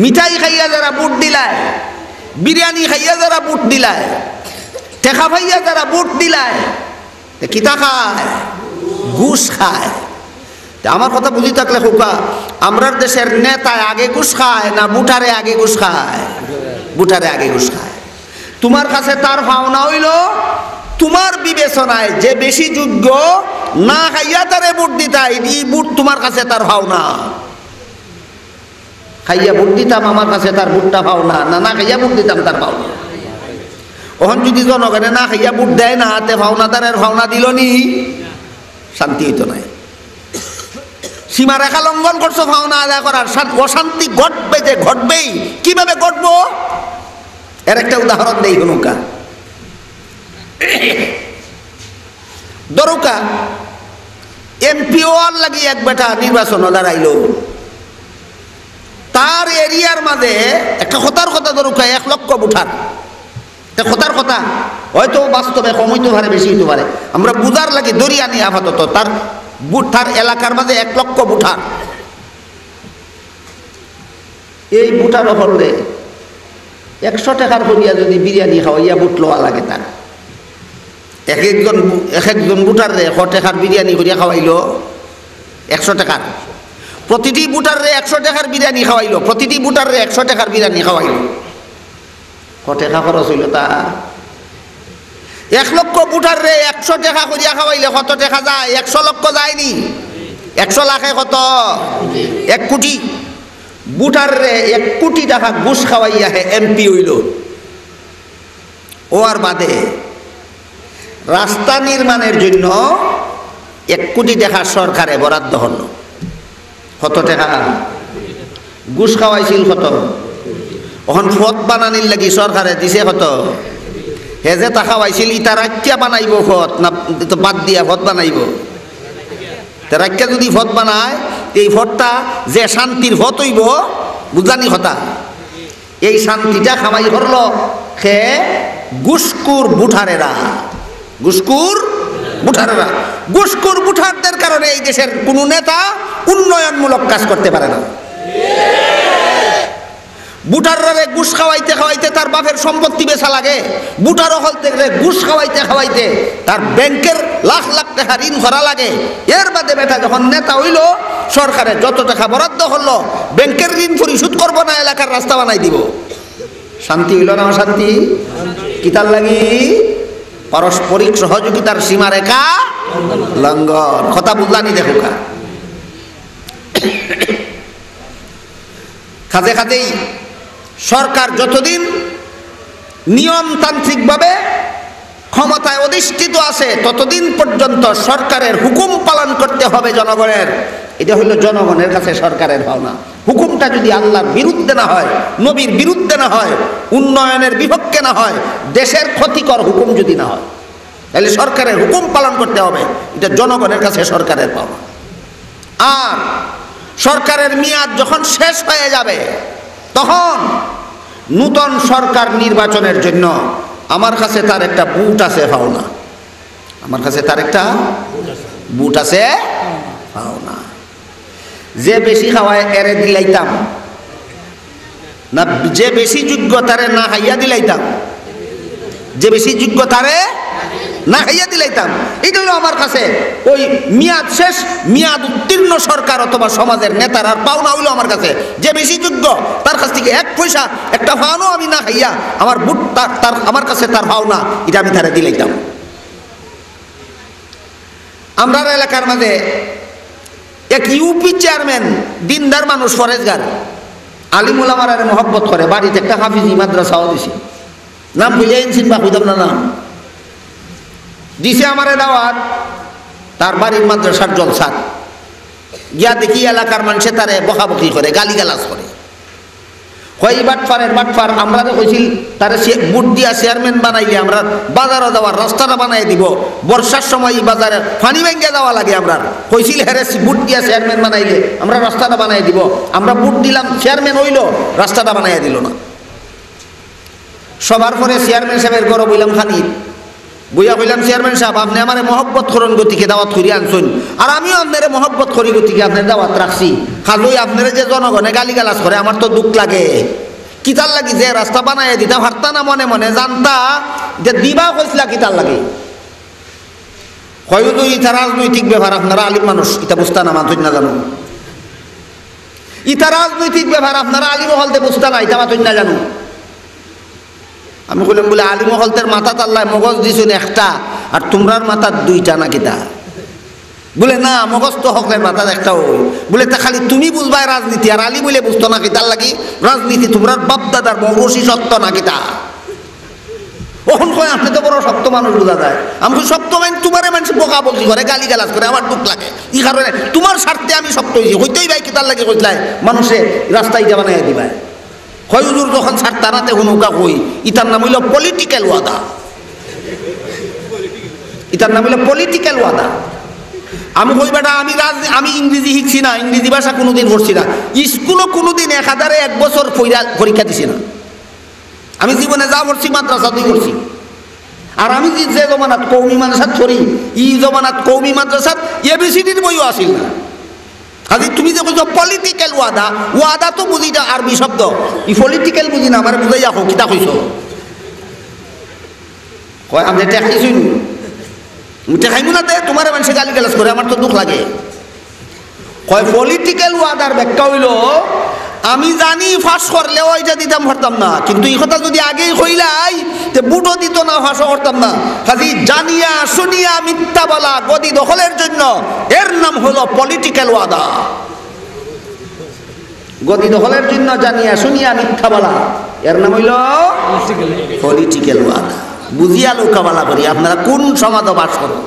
Speaker 3: মিঠাই খাইয়া যারা বুট দিলায়, বিরিয়ানি খাইয়া যারা বুট দিলায়, টেকা ভাইয়া যারা বুট দিলায়, কিতা খায়? ঘুষ খায়। আমার কথা বুঝি থাকলে খোকা, আমরার দেশের নেতায় আগে ঘুষ খায় না বুটারে আগে ঘুষ খায়? বুটারে আগে ঘুষ খায়। তোমার কাছে তার ভাওনা হইল তোমার বিবেচনায় যে বেশি যোগ্য, না খাইয়া তারে বুট দিতাই, এই বুট তোমার কাছে তার ভাওনা। খাইয়া বুট দিতাম আমার কাছে তার বুটটা ভাওনা, না না খাইয়া বুট দিতাম তার ভাওনা। ওখান যদি জনগণে না খাইয়া বুট দেয় না, তে ভাওনাদারের ভাওনা দিল নি, শান্তি হইতো নাই। সীমারেখা লঙ্ঘন করছো ভাওনা আদায় করার, অশান্তি ঘটবে যে ঘটবেই। কিভাবে ঘটবো এর একটা উদাহরণ দেই। হনুকা দরুকা এমপিও লাগি এক বেটা নির্বাচন দাঁড়াইল, তার এরিয়ার মাঝে একটা হতার কথা দরুকা 1 লক্ষ বুঠার কথার কথা, হয়তো বাস্তবে কম হইতে পারে বেশি হইতে পারে, আমরা বুঝার লাগি দরিয়া নিয়ে আপাতত তার বুঠার এলাকার মাঝে 1 লক্ষ বুঠার। এই বুঠার হলে 100 টাকার করিয়া যদি বিরিয়ানি খাওয়াইয়া বুট লওয়া লাগে, তার এক একজন বুটার রে 100 টাকার বিরিয়ানি করিয়া খাওয়াইল 100 টাকার। প্রতিটি বুটার রে 100 টাকার বিরিয়ানি খাওয়াইল, প্রতিটি বুটার রে 100 টাকার বিরিয়ানি খাওয়াইল। টাকা খরচ হইল তা 1 লক্ষ বুটার রে 100 টাকা করিয়া খাওয়াইলে কত টাকা যায়? 100 লক্ষ যায়নি, 100 লাখে কত? 1 কোটি। বুটার রে 1 কোটি টাকা ঘুষ খাওয়াইয়া হে এমপি হইল। ও আর বাদে রাস্তা নির্মাণের জন্য 1 কোটি টাকা সরকারে বরাদ্দ হল। কত টাকা ঘুষ খাওয়াইছিল? কত? এখন ফত বানানির লাগি সরকারে দিছে কত? হে যে টাকা পাইছিল ইটা রাখিয়া বানাইব ফত না তো বাদ দিয়া ফত বানাইব? রাখিয়া যদি ফত বানায়, এই ফতটা যে শান্তির ফত হইব, বুঝানি কথা, এই শান্তিটা খামাই করল সে ঘুষখোর বুঠারেরা। ঘুষখোর বুঠারেরা, ঘুষখোর বুঠারদের কারণে এই দেশের কোনো নেতা উন্নয়নমূলক কাজ করতে পারে না। বুটারে ঘুষ খাওয়াইতে খাওয়াইতে তার বাপের সম্পত্তি বেচা লাগে, বুটার হল থেকে ঘুষ খাওয়াইতে খাওয়াইতে তার ব্যাংকের লাখ লাখ টাকা ঋণ করা লাগে। এর বাদে বেটা যখন নেতা হইল, সরকারের যত টাকা বরাদ্দ হলো ব্যাংকের ঋণ পরিশোধ করবো না, এলাকার রাস্তা বানাই দিব। শান্তি হইল না অশান্তি? কিতার লাগি? পারস্পরিক সহযোগিতার সীমারেখা লঙ্ঘন। কথা বুঝলানি? দেখো খাতে খাতেই সরকার যতদিন নিয়মতান্ত্রিকভাবে ক্ষমতায় অধিষ্ঠিত আছে ততদিন পর্যন্ত সরকারের হুকুম পালন করতে হবে জনগণের। এটা হলো জনগণের কাছে সরকারের ভাবনা। হুকুমটা যদি আল্লাহর বিরুদ্ধে না হয়, নবীর বিরুদ্ধে না হয়, উন্নয়নের বিপক্ষে না হয়, দেশের ক্ষতিকর হুকুম যদি না হয়, তাহলে সরকারের হুকুম পালন করতে হবে। এটা জনগণের কাছে সরকারের ভাবনা। আর সরকারের মেয়াদ যখন শেষ হয়ে যাবে, তখন নূতন সরকার নির্বাচনের জন্য আমার কাছে তার একটা বুট আছে ভাওনা। আমার কাছে তার একটা বুট আছে ভাওনা। যে বেশি খাওয়ায় এরে দিলাইতাম না, যে বেশি যোগ্য তারে না খাইয়া দিলাইতাম? যে বেশি যোগ্য তারে না খাইয়া দিলাইতাম। এটা হলো আমার কাছে ওই মেয়াদ শেষ, মেয়াদ উত্তীর্ণ সরকার অথবা সমাজের নেতার আর পাওনা হইলো আমার কাছে যে বেশি যোগ্য, তার কাছ থেকে এক পয়সা একটা পাওনা আমি না খাইয়া আমার বুট তার আমার কাছে তার পাওনা, এটা আমি তারা দিলাইতাম। আমরা এলাকার মাঝে এক ইউপি চেয়ারম্যান, দিনদার মানুষ, ফরেজগার, আলিমুল আমার আরে মহব্বত করে, বাড়িতে একটা হাফিজি মাদ্রাসাও দিছে, নাম বুঝাই আনছেন বা বুঝতাম না নাম দিছে আমারে দাওয়াত, তার বাড়ির মাদ্রাসার জলসাত গিয়া দেখি এলাকার মানুষে তারে বকাবকি করে, গালিগালাজ করে, হয় বাটফারের বাটফার। আমরা তো কইছিল তারে বুট দিয়া চেয়ারম্যান বানাইলে আমরা বাজারে যাওয়ার রাস্তাটা বানাই দিব, বর্ষার সময় বাজারে পানি ভেঙে যাওয়া লাগে, আমরা কইছিল হেরে বুট দিয়া চেয়ারম্যান বানাইলে আমরা রাস্তাটা বানাই দিব। আমরা বুট দিলাম, চেয়ারম্যান হইল, রাস্তাটা বানাইয়া দিল না। সবার পরে চেয়ারম্যান সাহেবের গরম বইলাম খানি বইয়া বললাম, চেয়ারম্যান সাহেব আপনি আমার মহব্বত করুন গতিকে দাওয়াত করিয়ে আনছেন, আর আমিও আপনার মহব্বত করি গতিকে আপনার দাওয়াত রাখছি, খালুই আপনারা যে জনগণে গালিগালাজ করে আমার তো দুঃখ লাগে। কিতার লাগি যে রাস্তা বানাই দিতা হারতা না, মনে মনে জানতা যে দিবা কইসলা কিতার লাগে। হয়তো ইটা রাজনৈতিক ব্যাপার, আপনারা আলিম মানুষ ইটা বুঝতা না, মাথুন না জানো, ইটা রাজনৈতিক ব্যাপার আপনারা আলিম হলতে বুঝতা না, ইটা মাথুন না জানো। আমি বললাম বলে আলিম হলতের মাথা তাল্লায় মগজ দিছুন একটা, আর তোমরার মাথার দুইটা না কিতা? বলে না, মগজ তো হকলের মাথা একটাও। বলে তা খালি তুমি বুঝবাই রাজনীতি, আর আলী বলে বুঝতো না কিতার লাগি রাজনীতি তোমরার বাপ দাদার বংশী সত্য না কিতা? ওখান কয় আপনি তো বড় শক্ত মানুষ বোঝা যায়। আমি শক্ত মানে তোমার মানুষ বোকা বলছি করে, গালি গালাজ করে, আমার দুঃখ লাগে। এই কারণে তোমার স্বার্থে আমি শক্ত হয়েছি, হইতেই ভাই কিতার লাগে কইলাই মানুষে রাস্তায় যা বানাই দিবাই। হয় হুজুর যখন ছাড়তা না তখন ওকা কই, ইতার নাম হইল পলিটিক্যাল ওয়াদা, ইতার নাম হইল পলিটিক্যাল ওয়াদা। আমি কই বেটা আমি ইংরেজি শিখছি না, ইংরেজি ভাষা কোনোদিন পড়ছি না, স্কুলও কোনোদিন 1001 বছর পরীক্ষা দিছি না। আমি জীবনে যা পড়ছি মাদ্রাসাতেই পড়ছি। আর আমি যে জমানাত কৌমি মাদ্রাসাত পড়ি, ই জমানাত কৌমি মাদ্রাসাত এবিসিডির বইও আসিল না। আজি তুমি যে কইছো পলিটিক্যাল ওয়াদা, ওয়াদা তো বুঝি না আরবি শব্দ, ই পলিটিক্যাল বুঝি না, আমার বুঝাই রাখো কিতা কইছো। কয় আমি টেকাইছুই টেকাইমু না, তোমার মানুষে গালি গালাজ করে, আমার তো দুঃখ লাগে। কয় পলিটিক্যাল ওয়াদার ব্যাখ্যা হইল আমি জানি ফাঁস করলেও এটা দিতাম পারতাম না, কিন্তু এই কথা যদি আগেই কইলাই তে বুটও দিত না, ফাঁসও করতাম না। কাজী জানিয়া শুনিয়া মিথ্যা বলা গদি দখলের জন্য, এর নাম হলো পলিটিক্যাল ওয়াদা। গদি দখলের জন্য জানিয়া শুনিয়া মিথ্যা বলা, এর নাম হইল পলিটিক্যাল ওয়াদা। বুঝিয়া লোকাবালা করি, আপনারা কোন সমাজে বাস করেন।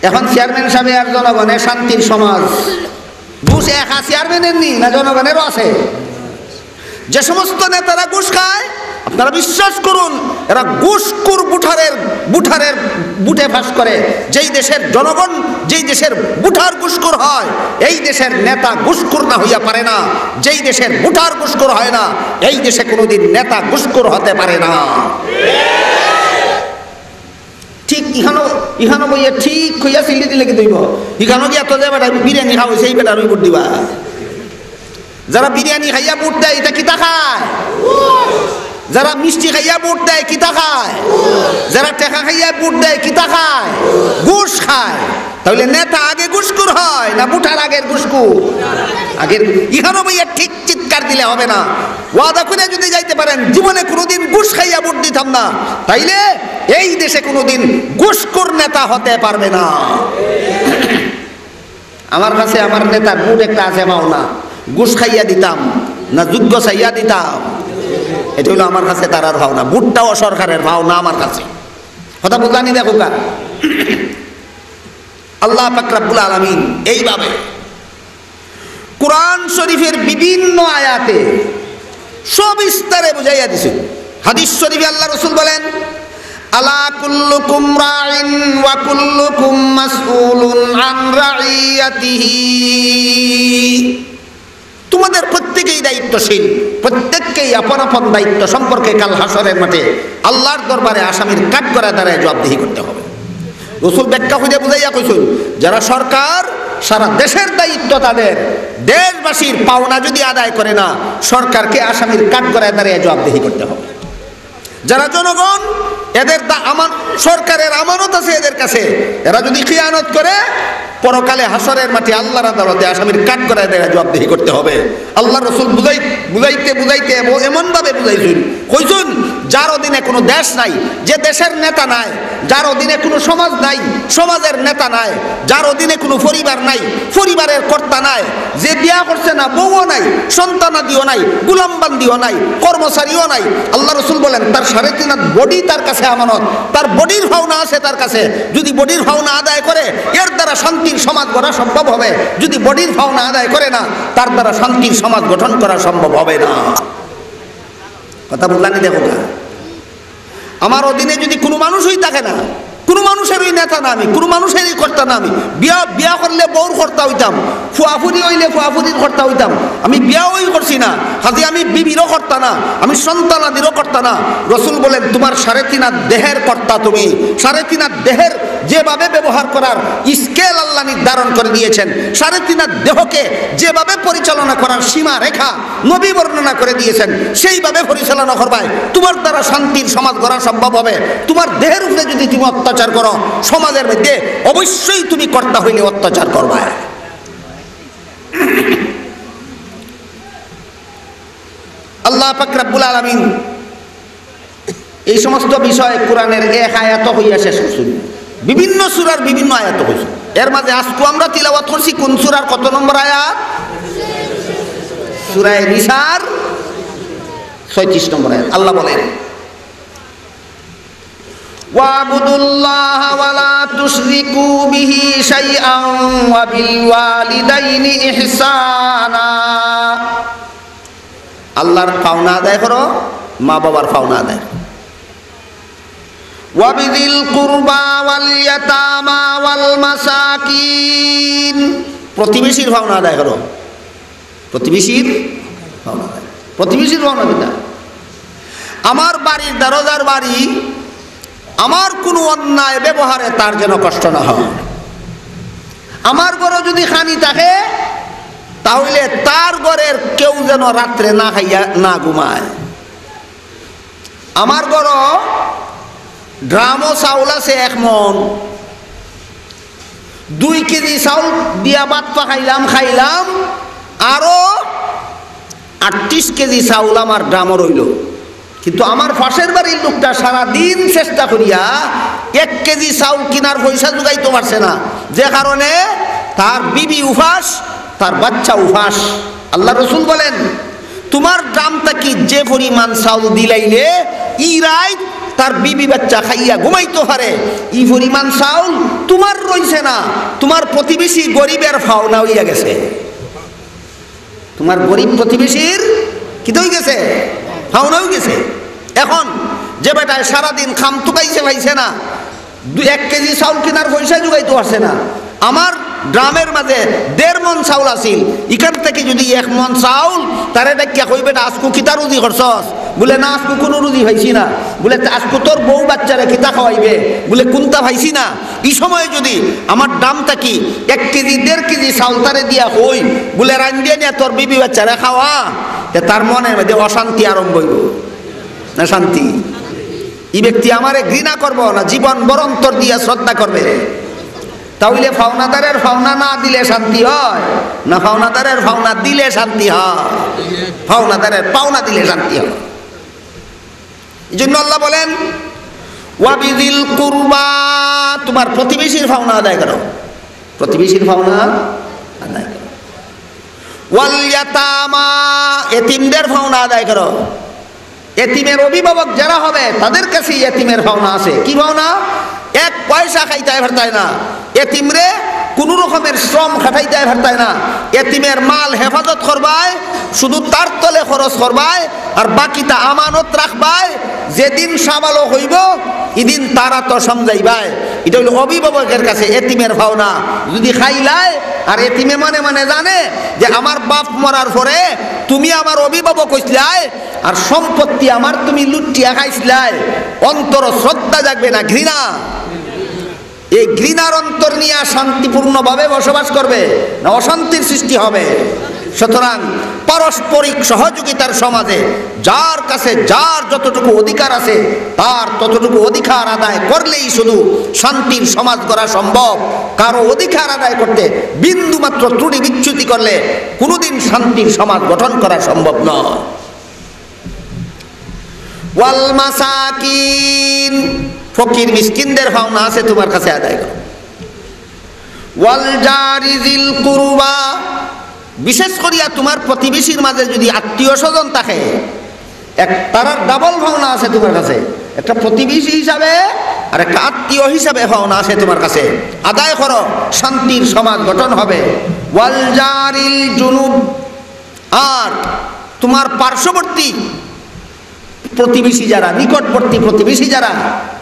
Speaker 3: এখন চেয়ারম্যান সাহেব আর জনগণের শান্তির সমাজ, ঘুষ একা চেয়ারম্যানের নি না জনগণেরও আছে। যে সমস্ত নেতারা ঘুষ খায় আপনারা বিশ্বাস করুন এরা ঘুষখোর বুঠারের বুটে ফাঁস করে। যেই দেশের জনগণ, যেই দেশের বুঠার ঘুষখোর হয়, এই দেশের নেতা ঘুষখোর না হইয়া পারে না। যেই দেশের বুঠার ঘুষখোর হয় না, এই দেশে কোনোদিন নেতা ঘুষখোর হতে পারে না। ঠিক ইখানো বইয়ে ঠিক হইয়া সিলি দিলে কি দইব, ইখানো গিয়া তো যে বেটা বিরিয়ানি খাওয়া সেই বেটার বুট দিবা। যারা বিরিয়ানি খাইয়া বুট দেয় এটা কিতা খায়? যারা মিষ্টি খাইয়া বুট দেয় কিতা খায়? যারা টেকা খাইয়া বুট দেয় কিতা খায়? ঘুষ খায়। তাহলে নেতা আগে ঘুষখোর হয় না বুঠার আগের ঘুষখোর? আগের। ইখানো বইয়া ঠিক চিৎকার দিলে হবে না। ওয়াদা করে যদি যাইতে পারেন জীবনে কোনোদিন ঘুষ খাইয়া ভোট দিতাম না, তাইলে এই দেশে কোনোদিন ঘুষখোর নেতা হতে পারবে না। আমার কাছে আমার নেতার ভোট একটা আছে পাওনা, ঘুষ খাইয়া দিতাম না যোগ্য চাইয়া দিতাম, এটা হলো আমার কাছে তার ভাবনা। ভোটটাও সরকারের ভাবনা আমার কাছে। কথা বুঝানি দেখো কা আল্লাহ পাক রব্বুল আলামিন এইভাবে কুরআন শরীফের বিভিন্ন আয়াতে সবিস্তারে বুঝাইয়া দিয়েছেন। হাদিস শরীফে আল্লাহ রাসূল বলেন, আলা কুল্লুকুম রাইন ওয়া কুল্লুকুম মাসউলুন আন রাইয়াতিহি। তোমাদের প্রত্যেকেই দায়িত্বশীল, প্রত্যেককেই আপন আপন দায়িত্ব সম্পর্কে কাল হাসরের মাঠে আল্লাহর দরবারে আসামির কাঠগড়ায় দাঁড়ায় জবাবদিহি করতে হবে। রাসূল ব্যাখ্যা হইয়া বুঝাইয়া কইছেন, যারা সরকার সারা দেশের দায়িত্ব তাদের, দেশবাসীর পাওনা যদি আদায় করে না, সরকারকে আসামির কাঠগড়ায় দাঁড়িয়ে জবাবদিহি করতে হবে। যারা জনগণ, এদের সরকারের আমানত আছে এদের কাছে, এরা যদি খিয়ানত করে পরকালে হাসরের মাঠে আল্লাহর আদালতে আসামির কাঠ করায় দেয়া জবাবদিহি করতে হবে। আল্লাহ রসুল বুঝাইতে এমন ভাবে বুঝাইছেন, কইছেন যার অধীনে কোনো দেশ নাই, যে দেশের নেতা নাই, যার অধীনে কোনো সমাজ নাই, সমাজের নেতা নাই, যার অধীনে কোনো পরিবার নাই, পরিবারের কর্তা নাই, যে বিয়া করছে না, বউও নাই, সন্তানাদিও নাই, গুলামবান্দিও নাই, কর্মচারীও নাই, আল্লাহ রসুল বলেন তার 3.5 হাত বডি তার কাছে আমানত, তার বডির ভাওনা আছে তার কাছে, যদি বডির ভাওনা আদায় করে এর দ্বারা শান্তির সমাজ গড়া সম্ভব হবে, যদি বডির ভাওনা আদায় করে না তার দ্বারা শান্তির সমাজ গঠন করা সম্ভব হবে না। কথা বললানি দেখো না, আমার অধীনে যদি কোনো মানুষই থাকে না, কোনো মানুষেরই নেতা না আমি, কোনো মানুষেরই কর্তা না আমি, বিয়া করলে বউর কর্তা হইতাম, ফুয়াফুরি হইলে ফুয়াফুরির কর্তা হইতাম, আমি বিয়াওই করছি না, হাতে আমি বিবিরও কর্তা না, আমি সন্তানাদিরও কর্তা না। রসুল বলেন তোমার 3.5 হাত দেহের কর্তা তুমি, 3.5 হাত দেহের যেভাবে ব্যবহার করার স্কেল আল্লাহ নির্ধারণ করে দিয়েছেন, 3.5 হাত দেহকে যেভাবে পরিচালনা করার সীমা রেখা নবী বর্ণনা করে দিয়েছেন, সেইভাবে পরিচালনা করবাই, তোমার দ্বারা শান্তির সমাজ গড়া সম্ভব হবে। তোমার দেহের উপরে যদি তুমি অত্যাচার করো, সমাজের মধ্যে অবশ্যই তুমি কর্তা হইলে অত্যাচার করবা। আল্লাহ পাক রব্বুল আলামিন এই সমস্ত বিষয় কোরআনের এক আয়াত হইয়া শেষ করছেন, বিভিন্ন সূরার বিভিন্ন আয়াত হইছে। এর মাঝে আজকে আমরা তিলাওয়াত করছি কোন সূরার কত নম্বর আয়াত? সূরা নিসার 36 নম্বর আয়াত। আল্লাহ বলেন ওয়াবুদুল্লাহ ওয়ালা তুশরিকু বিহি শাইআন ওয়া বিল ওয়ালিদাইনি ইহসানা। আল্লাহর পাওনা আদায় করো, মা বাবার পাওনা আদায়, ওয়াবিদিল কুরবা ওয়াল ইয়াতামা ওয়াল মাসাকিন, প্রতিবেশীর পাওনা আদায় করো, প্রতিবেশীর পাওনা আদায়, প্রতিবেশীর পাওনা দিতা। আমার বাড়ির দরজার বাড়ি, আমার কোনো অন্যায় ব্যবহারে তার যেন কষ্ট না হয়। আমার ঘরে যদি খানি থাকে তাহলে তার ঘরের কেউ যেন রাত্রে না খাইয়া না ঘুমায়। আমার ঘর ড্রামও চাউল আছে 1 মণ, 2 কেজি চাউল দিয়া ভাত খাইলাম, আরো 38 কেজি চাউল আমার ড্রামও রইল। কিন্তু আমার পাশের বাড়ির লোকটা সারাদিন চেষ্টা করিয়া 1 কেজি চাউল কেনার পয়সা জোগাইতে পারছে না, যে কারণে তার বিবি উপাস, তার বাচ্চা উপাস। আল্লাহ রসুল বলেন তোমার ড্রামটা কি যে পরিমাণ চাউল দিলাইলে ই রাত তার বিবি বাচ্চা খাইয়া ঘুমাইতে পারে, ই পরিমাণ চাউল তোমার রইছে না, তোমার প্রতিবেশী গরিবের পাওনা হইয়া গেছে। তোমার গরিব প্রতিবেশীর কি হয়ে গেছে? পাওনা হয়ে গেছে। এখন যে বেটায় সারাদিন খামতু পাইছে না, 1 কেজি চাউল কেনার পয়সা জোগাইতে পারছে না, আমার ড্রামের মাঝে 1.5 মণ চাউল আছিল, এখান থেকে যদি 1 মণ চাউল তারে ডাকিয়া কই বেটা আজকু কিতা রুজি করছস? বলে না আজকু কোনো রুজি পাইছি না। বলে আজকু তোর বউ বাচ্চারে কিতা খাওয়াইবে? বলে কোনটা পাইছি না। এই সময় যদি আমার দামটা কি 1 কেজি 1.5 কেজি চাউল তারে দিয়া কই বলে রান্ধিয়ে নিয়ে তোর বিবি বাচ্চারে খাওয়া, তার মনের মধ্যে অশান্তি আরম্ভ হইব না শান্তি? এই ব্যক্তি আমারে ঘৃণা করবো না জীবন বরন্তর দিয়া শ্রদ্ধা করবে। তাহলে ফাওনাদারের ফাওনা না দিলে শান্তি হয় না ফাওনাদারের ফাওনা দিলে শান্তি হয়? ফাওনাদারের পাওনা দিলে শান্তি হয়। এই জন্য আল্লাহ বলেন ওয়াবিদিল কুরবা, তোমার প্রতিবেশীর ফাওনা আদায় করো, প্রতিবেশীর ফাওনা আদায় করো। ওয়াল ইয়াতামা, এতিমদের ফাওনা আদায় করো। এতিমের অভিভাবক যারা হবে তাদের কাছে এতিমের পাওনা আছে। কি পাওনা? 1 পয়সা খাইতে পারতায় না, এতিমরে কোন রকমের শ্রম খাটাইতে পারতায় না। এতিমের মাল হেফাজত করবায়, শুধু তার তলে খরচ করবায়, আর বাকিটা আমানত রাখবায়। যেদিন সাবালক হইব এদিন তারা তো সমঝাইবায়। এটা হলো অভিভাবকের কাছে এতিমের পাওনা। যদি খাইলায় আর এতিমে মানে মানে জানে যে আমার বাপ মরার পরে তুমি আমার অভিভাবক হইছিলাই আর সম্পত্তি আমার তুমি লুটিয়া খাইছিলাই, অন্তর শ্রদ্ধা জাগবে না ঘৃণা? এই ঘৃণার অন্তর নিয়ে শান্তিপূর্ণভাবে বসবাস করবে না অশান্তির সৃষ্টি হবে? সুতরাং পারস্পরিক সহযোগিতার সমাজে যার কাছে যার যতটুকু অধিকার আছে তার ততটুকু অধিকার আদায় করলেই শুধু শান্তির সমাজ গড়া সম্ভব। কারো অধিকার আদায় করতে বিন্দুমাত্র ত্রুটি বিচ্যুতি করলে কোনোদিন শান্তির সমাজ গঠন করা সম্ভব নয়। ওয়াল মাসাকিন, ফকির মিসকিনদের পাওনা আছে তোমার কাছে আদায় করো। ওয়াল জারি যিল কুরবা, বিশেষ করিয়া তোমার প্রতিবেশীর মাঝে যদি আত্মীয় স্বজন থাকে তার ডাবল পাওনা আছে তোমার কাছে, একটা প্রতিবেশী হিসাবে আর একটা আত্মীয় হিসাবে পাওনা আছে তোমার কাছে, আদায় করো, শান্তির সমাজ গঠন হবে। ওয়াল জারিল জুনুব, আর তোমার পার্শ্ববর্তী প্রতিবেশী যারা, নিকটবর্তী প্রতিবেশী যারা,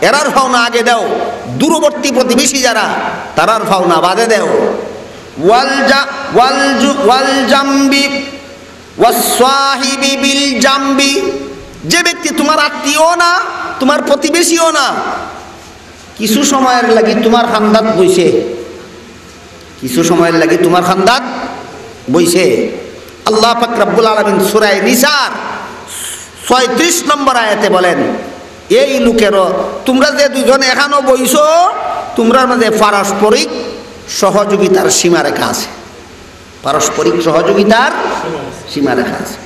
Speaker 3: এরার পাওনা আগে দাও, দূরবর্তী প্রতিবেশী যারা তারার পাওনা বাদে দাও। ওয়াল জামবি ওয়াসসাহিবি বিল জামবি, যে ব্যক্তি তোমার আত্মীয় না তোমার প্রতিবেশীও না, কিছু সময়ের লাগি তোমার খান্দাত বইছে, কিছু সময়ের লাগি তোমার খান্দাত বইছে। আল্লাহ পাক রব্বুল আলামিন সূরা নিসার ৩৬ নম্বর আয়াতে বলেন, এই লোকেরও তোমরা যে দুজন এখানো বইছো তোমরার মাঝে পারস্পরিক সহযোগিতার সীমারেখা আছে, পারস্পরিক সহযোগিতার সীমারেখা আছে।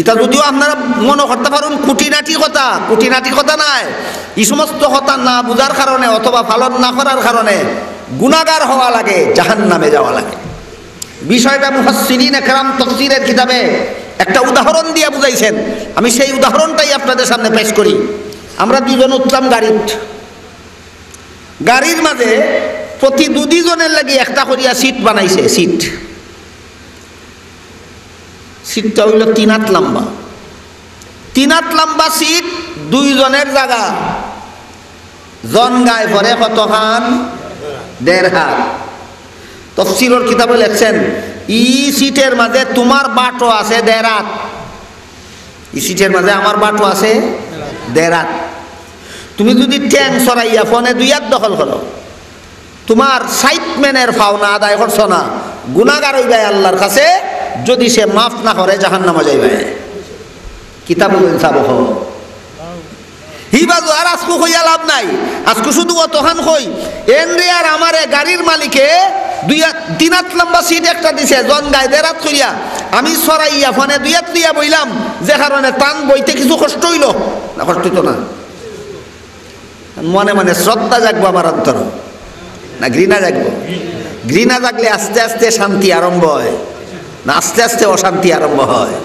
Speaker 3: এটা যদিও আপনারা মনে করতে পারেন খুঁটিনাটি কথা, খুঁটিনাটি কথা নাই, এই সমস্ত কথা না বুঝার কারণে অথবা পালন না করার কারণে গুনাহগার হওয়া লাগে, জাহান্নামে যাওয়া লাগে। বিষয়টা মুফাসসিরিন একরাম তাফসীরের কিতাবে একটা উদাহরণ দিয়ে বুঝাইছেন, আমি সেই উদাহরণটাই আপনাদের সামনে পেশ করি। আমরা দুজন উঠলাম গাড়ির মাঝে প্রতি দুজনের লাগি একটা করিয়া সিট বানাইছে, সিটটা হইল 3 হাত লম্বা, 3 হাত লম্বা সিট, দুইজনের জায়গা, জন গায়ে ভরে কতখান? 1.5 হাত। তফসিরের কিতাবে লেখছেন ই সিটের মাঝে তোমার বাটো আছে 1.5 হাত, ই সিটের মাঝে আমার বাটো আছে 1.5 হাত। তুমি যদি ট্যাং সরাইয়া ফোনে 2 হাত দখল করো, তোমার সাইটম্যানের পাওনা আদায় করছো না, গুনাহগার হইবে আল্লাহর কাছে, যদি সে মাফ না করে জাহান্নামে যাইবে। কিতাবুল ইনসাফ হিবাজু আর আজকু কইয়া লাভ নাই, আজকু শুধু অতখান কই এনরে আর আমারে গাড়ির মালিকে 3 হাত লম্বা সিট একটা দিছে, জন গায়ে 1.5 হাত করিয়া, আমি সরাইয়া ফোনে 2 হাত দিয়া বইলাম, যে কারণে টান বইতে কিছু কষ্ট হইল না? কষ্ট হইতো না? মনে মনে শ্রদ্ধা জাগবো আমার অন্তর না ঘৃণা জাগবো? ঘৃণা জাগলে আস্তে আস্তে শান্তি আরম্ভ হয় না আস্তে আস্তে অশান্তি আরম্ভ হয়?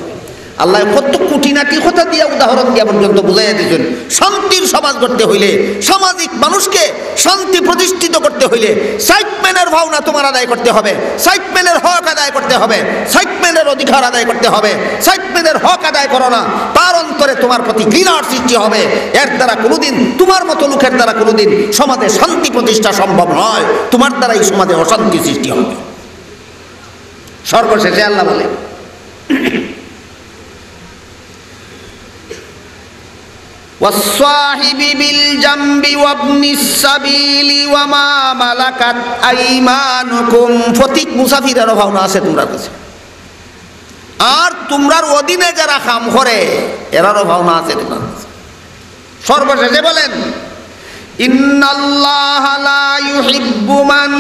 Speaker 3: আল্লাহ কত খুঁটিনাটি কথা দিয়া উদাহরণ দিয়া পর্যন্ত বুঝাইয়া দিয়েছেন। শান্তির সমাজ করতে হইলে, সামাজিক মানুষকে শান্তি প্রতিষ্ঠিত করতে হইলে সাইটম্যানের ভাবনা তোমার আদায় করতে হবে, সাইটম্যানের হক আদায় করতে হবে, সাইটম্যানের অধিকার আদায় করতে হবে। সাইটম্যানের হক আদায় করো না, তার অন্তরে তোমার প্রতি ঘৃণার সৃষ্টি হবে। এর দ্বারা কোনোদিন, তোমার মতো লোকের দ্বারা কোনোদিন সমাজে শান্তি প্রতিষ্ঠা সম্ভব নয়, তোমার দ্বারা এই সমাজে অশান্তি সৃষ্টি হবে। সর্বশেষে আল্লাহ বলে, ওয়াসসাহিবি বিল জামবি ওয়াবনিস সাবিলি ওয়া মা মালাকাত আইমানুকুম, ফতিক মুসাফিরেরও ভাবনা আছে তোমরা কাছে, আর তোমরার অধীনে যারা কাম করে এরারও ভাবনা আছে তোমার কাছে। সর্বশেষে বলেন, ইন্নাল্লাহা লা ইউহিব্বু মান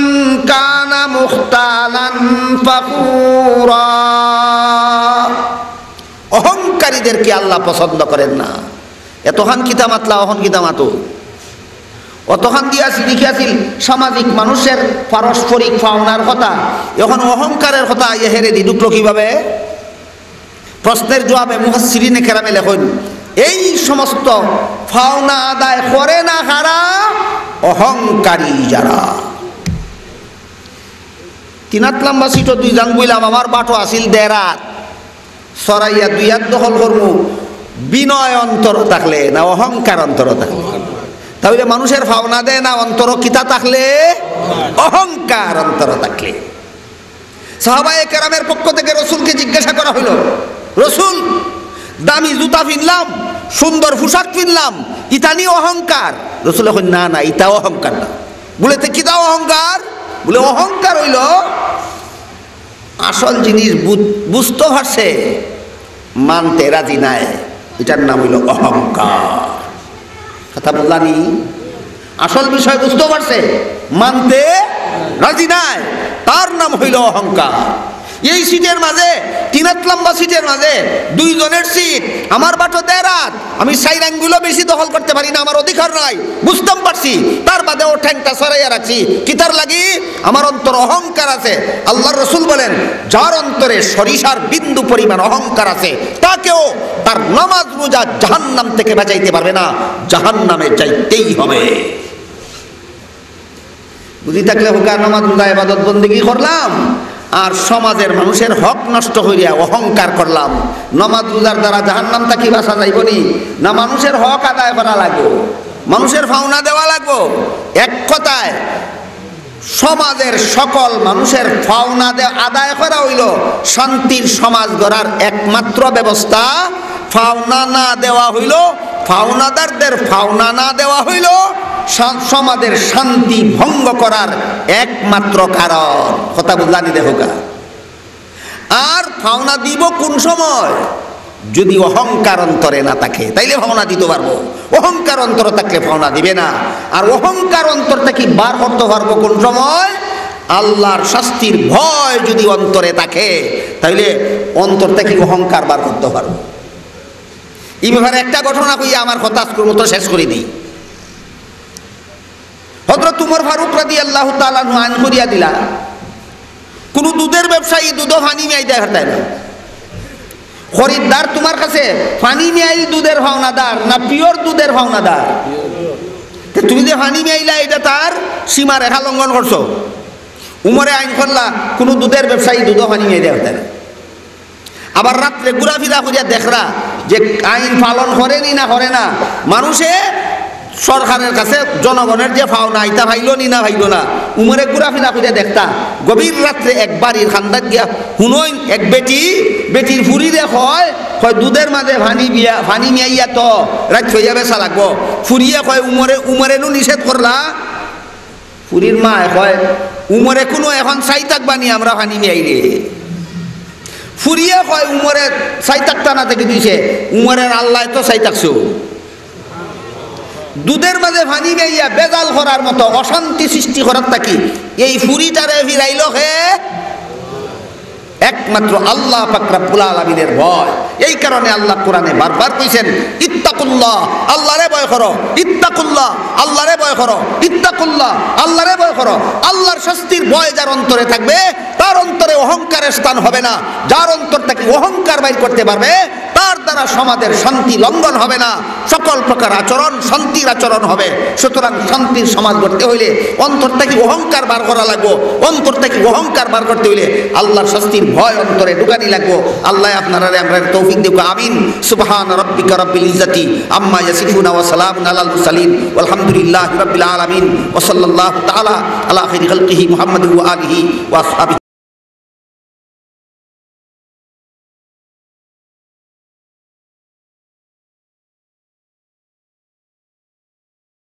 Speaker 3: কানা মুখতালান ফাকুরা, অহংকারীদেরকে আল্লাহ পছন্দ করেন না। এতখান কিতা মাতলা, অহন কিতা মাতো, অতখান দিয়াছি লিখিয়াছিল সামাজিক মানুষের পারস্পরিক পাওনার কথা, এখন অহংকারের কথা হেরে দি ঢুকলো কিভাবে? প্রশ্নের জবাবে মুফাসসিরিনে কেরামে লেখেন, এই সমস্ত পাওনা আদায় করে না কারা? অহংকারী যারা। 3 হাত লম্বা সিটও 2 জন বইলাম, আমার বাটো আসিল 1.5 হাত, সরাইয়া 2 হাত দখল করবো, বিনয় অন্তর থাকলে না অহংকার অন্তর থাকলে? তাহলে মানুষের ভাবনা দেয় না অন্তর কিতা থাকলে? অহংকার অন্তর থাকলে। সাহাবায়ে কেরামের পক্ষ থেকে রসুলকে জিজ্ঞাসা করা হইল, রসুল দামি জুতা কিনলাম, সুন্দর পোশাক কিনলাম, ইতা নিয়ে অহংকার? রসুল এখন না না, ইতা অহংকার না। বলে কিতা অহংকার? বলে অহংকার হইল আসল জিনিস বুঝতে পারছে, মানতে রাজি নাই, এটার নাম হইল অহংকার। কথা বললানি? আসল বিষয় বুঝতে পারছে, মানতে রাজি নাই, তার নাম হইল অহংকার। এই সিটের মাঝে, 3 হাত লম্বা সিটের মাঝে 2 জনের সিট, আমার বাটো 1.5 হাত, আমি সাইড আঙ্গুলও বেশি দখল করতে পারি না, আমার অধিকার নাই, বুঝতাম পারছি, তার বাদে ও ঠ্যাংটা সরাইয়া রাখছি, কি তার লাগি? আমার অন্তর অহংকার আছে। আল্লাহর রাসূল বলেন, যার অন্তরে সরিষার বিন্দু পরিমাণ অহংকার আছে, তাকেও তার নামাজ রোজা জাহান্নাম থেকে বাঁচাইতে পারবে না, জাহান্নামে যাইতেই হবে। বুঝি থাকলে হুকা নামাজ রোজা ইবাদত বন্দেগী করলাম, আর সমাজের মানুষের হক নষ্ট হইয়া অহংকার করলাম, নামাজ রোজার দ্বারা জাহান্নাম থেকে বাঁচা যাইব নি? না মানুষের হক আদায় করা লাগবে, মানুষের পাওনা দেওয়া লাগবে। এক কথায় সমাজের সকল মানুষের পাওনা আদায় করা হইল শান্তির সমাজ গড়ার একমাত্র ব্যবস্থা। পাওনা না দেওয়া হইল, পাওনাদারদের পাওনা না দেওয়া হইল সমাজের শান্তি ভঙ্গ করার একমাত্র কারণ। কথা বুঝলানি? দেখোকা, আর পাওনা দিব কোন সময়? যদি অহংকার অন্তরে না থাকে, তাইলে পাওনা দিতে পারবো। অহংকার অন্তর থাকলে পাওনা দিবে না। আর অহংকার অন্তর থেকে বার করতে পারবো কোন সময়? আল্লাহর শাস্তির ভয় যদি অন্তরে থাকে, তাইলে অন্তর থেকে অহংকার বার করতে পারবো। এই ব্যাপারে একটা ঘটনা কইয়া আমার কথা আজকের মতো শেষ করে দিই। হযরত উমর ফারুক রাদিয়াল্লাহু তাআলা আনহু করিয়া দিলা, কোন দুধের ব্যবসায়ী দুধ পানি মিয়াই দেয় হাতায় না। খরিদ্দার তোমার কাছে পানি মিয়াইল দুধের ভাওনাদার না পিওর দুধের ভাওনাদার? তুমি যে পানি মিয়াইলা, এটা তার সীমা রেখা লঙ্ঘন করছো। উমরে আইন করলা, কোন দুধের ব্যবসায়ী দুধ পানি মিয়াই দেয় হাতায় না। আবার রাত্রে ঘুরাফিরা করিয়া দেখরা যে আইন পালন করেনি না করে না। মানুষে সরকারের কাছে জনগণের যে পাওনা, এটা ভাইল নি না ভাইল না। উমরে ঘুরাফিরা করিয়া দেখতা, গভীর রাত্রে একবার খান্দার গিয়া শুনইন এক বেটির ফুরিরে কয় দুধের মাঝে পানি মিয়াইয়া তো রাত হইয়া বেচা লাগবো। ফুরিয়ে কয় উমরেনু নিষেধ করলা। ফুরির মা কয়, উমরে কোনো এখন চাই থাকবানি আমরা পানি মিয়াইলে। ফুরিয়ে কয়, উমরে চাই থাকতা না থেকে দিছে, উমরের আল্লাহ তো চাই থাকছো। দুধের মাঝে পানি মিয়াইয়া বেজাল করার মতো অশান্তি সৃষ্টি করার থাকি এই ফুরিটারে ফিরাইল হে একমাত্র আল্লাহ পাক রব্বুল আলামিনের ভয়। এই কারণে আল্লাহ কোরআনে বারবার কইছেন, ইত্তাকুল্লাহ, আল্লাহরে ভয় করো, ইত্তাকুল্লাহ, আল্লাহরে ভয় করো, ইত্তাকুল্লাহ, আল্লাহরে ভয় করো। আল্লাহর শাস্তির ভয় যার অন্তরে থাকবে, তার অন্তরে অহংকারের স্থান হবে না। যার অন্তর থেকে অহংকার বাইর করতে পারবে, তার দ্বারা সমাজের শান্তি লঙ্ঘন হবে না, সকল প্রকার আচরণ শান্তির আচরণ হবে। সুতরাং শান্তির সমাজ গড়তে হইলে অন্তর থেকে অহংকার বার করা লাগবো। অন্তর থেকে অহংকার বার করতে হইলে আল্লাহর শাস্তির ভয় অন্তরে ঢুকানি লাগবো। আল্লাহ আপনারা আমরা তৌফিক দেব। আমিন। সুবহান রাব্বিকা রাব্বিল ইজ্জাতি আম্মা ইয়াসিফুন ওয়া সালামুন আলাল মুরসালিন ওয়ালহামদুলিল্লাহি রাব্বিল আলামিন ওয়া সাল্লাল্লাহু তাআলা আলা খাইরি খালকিহি মুহাম্মাদিন ওয়া আলিহি ওয়া আসহাবিহি।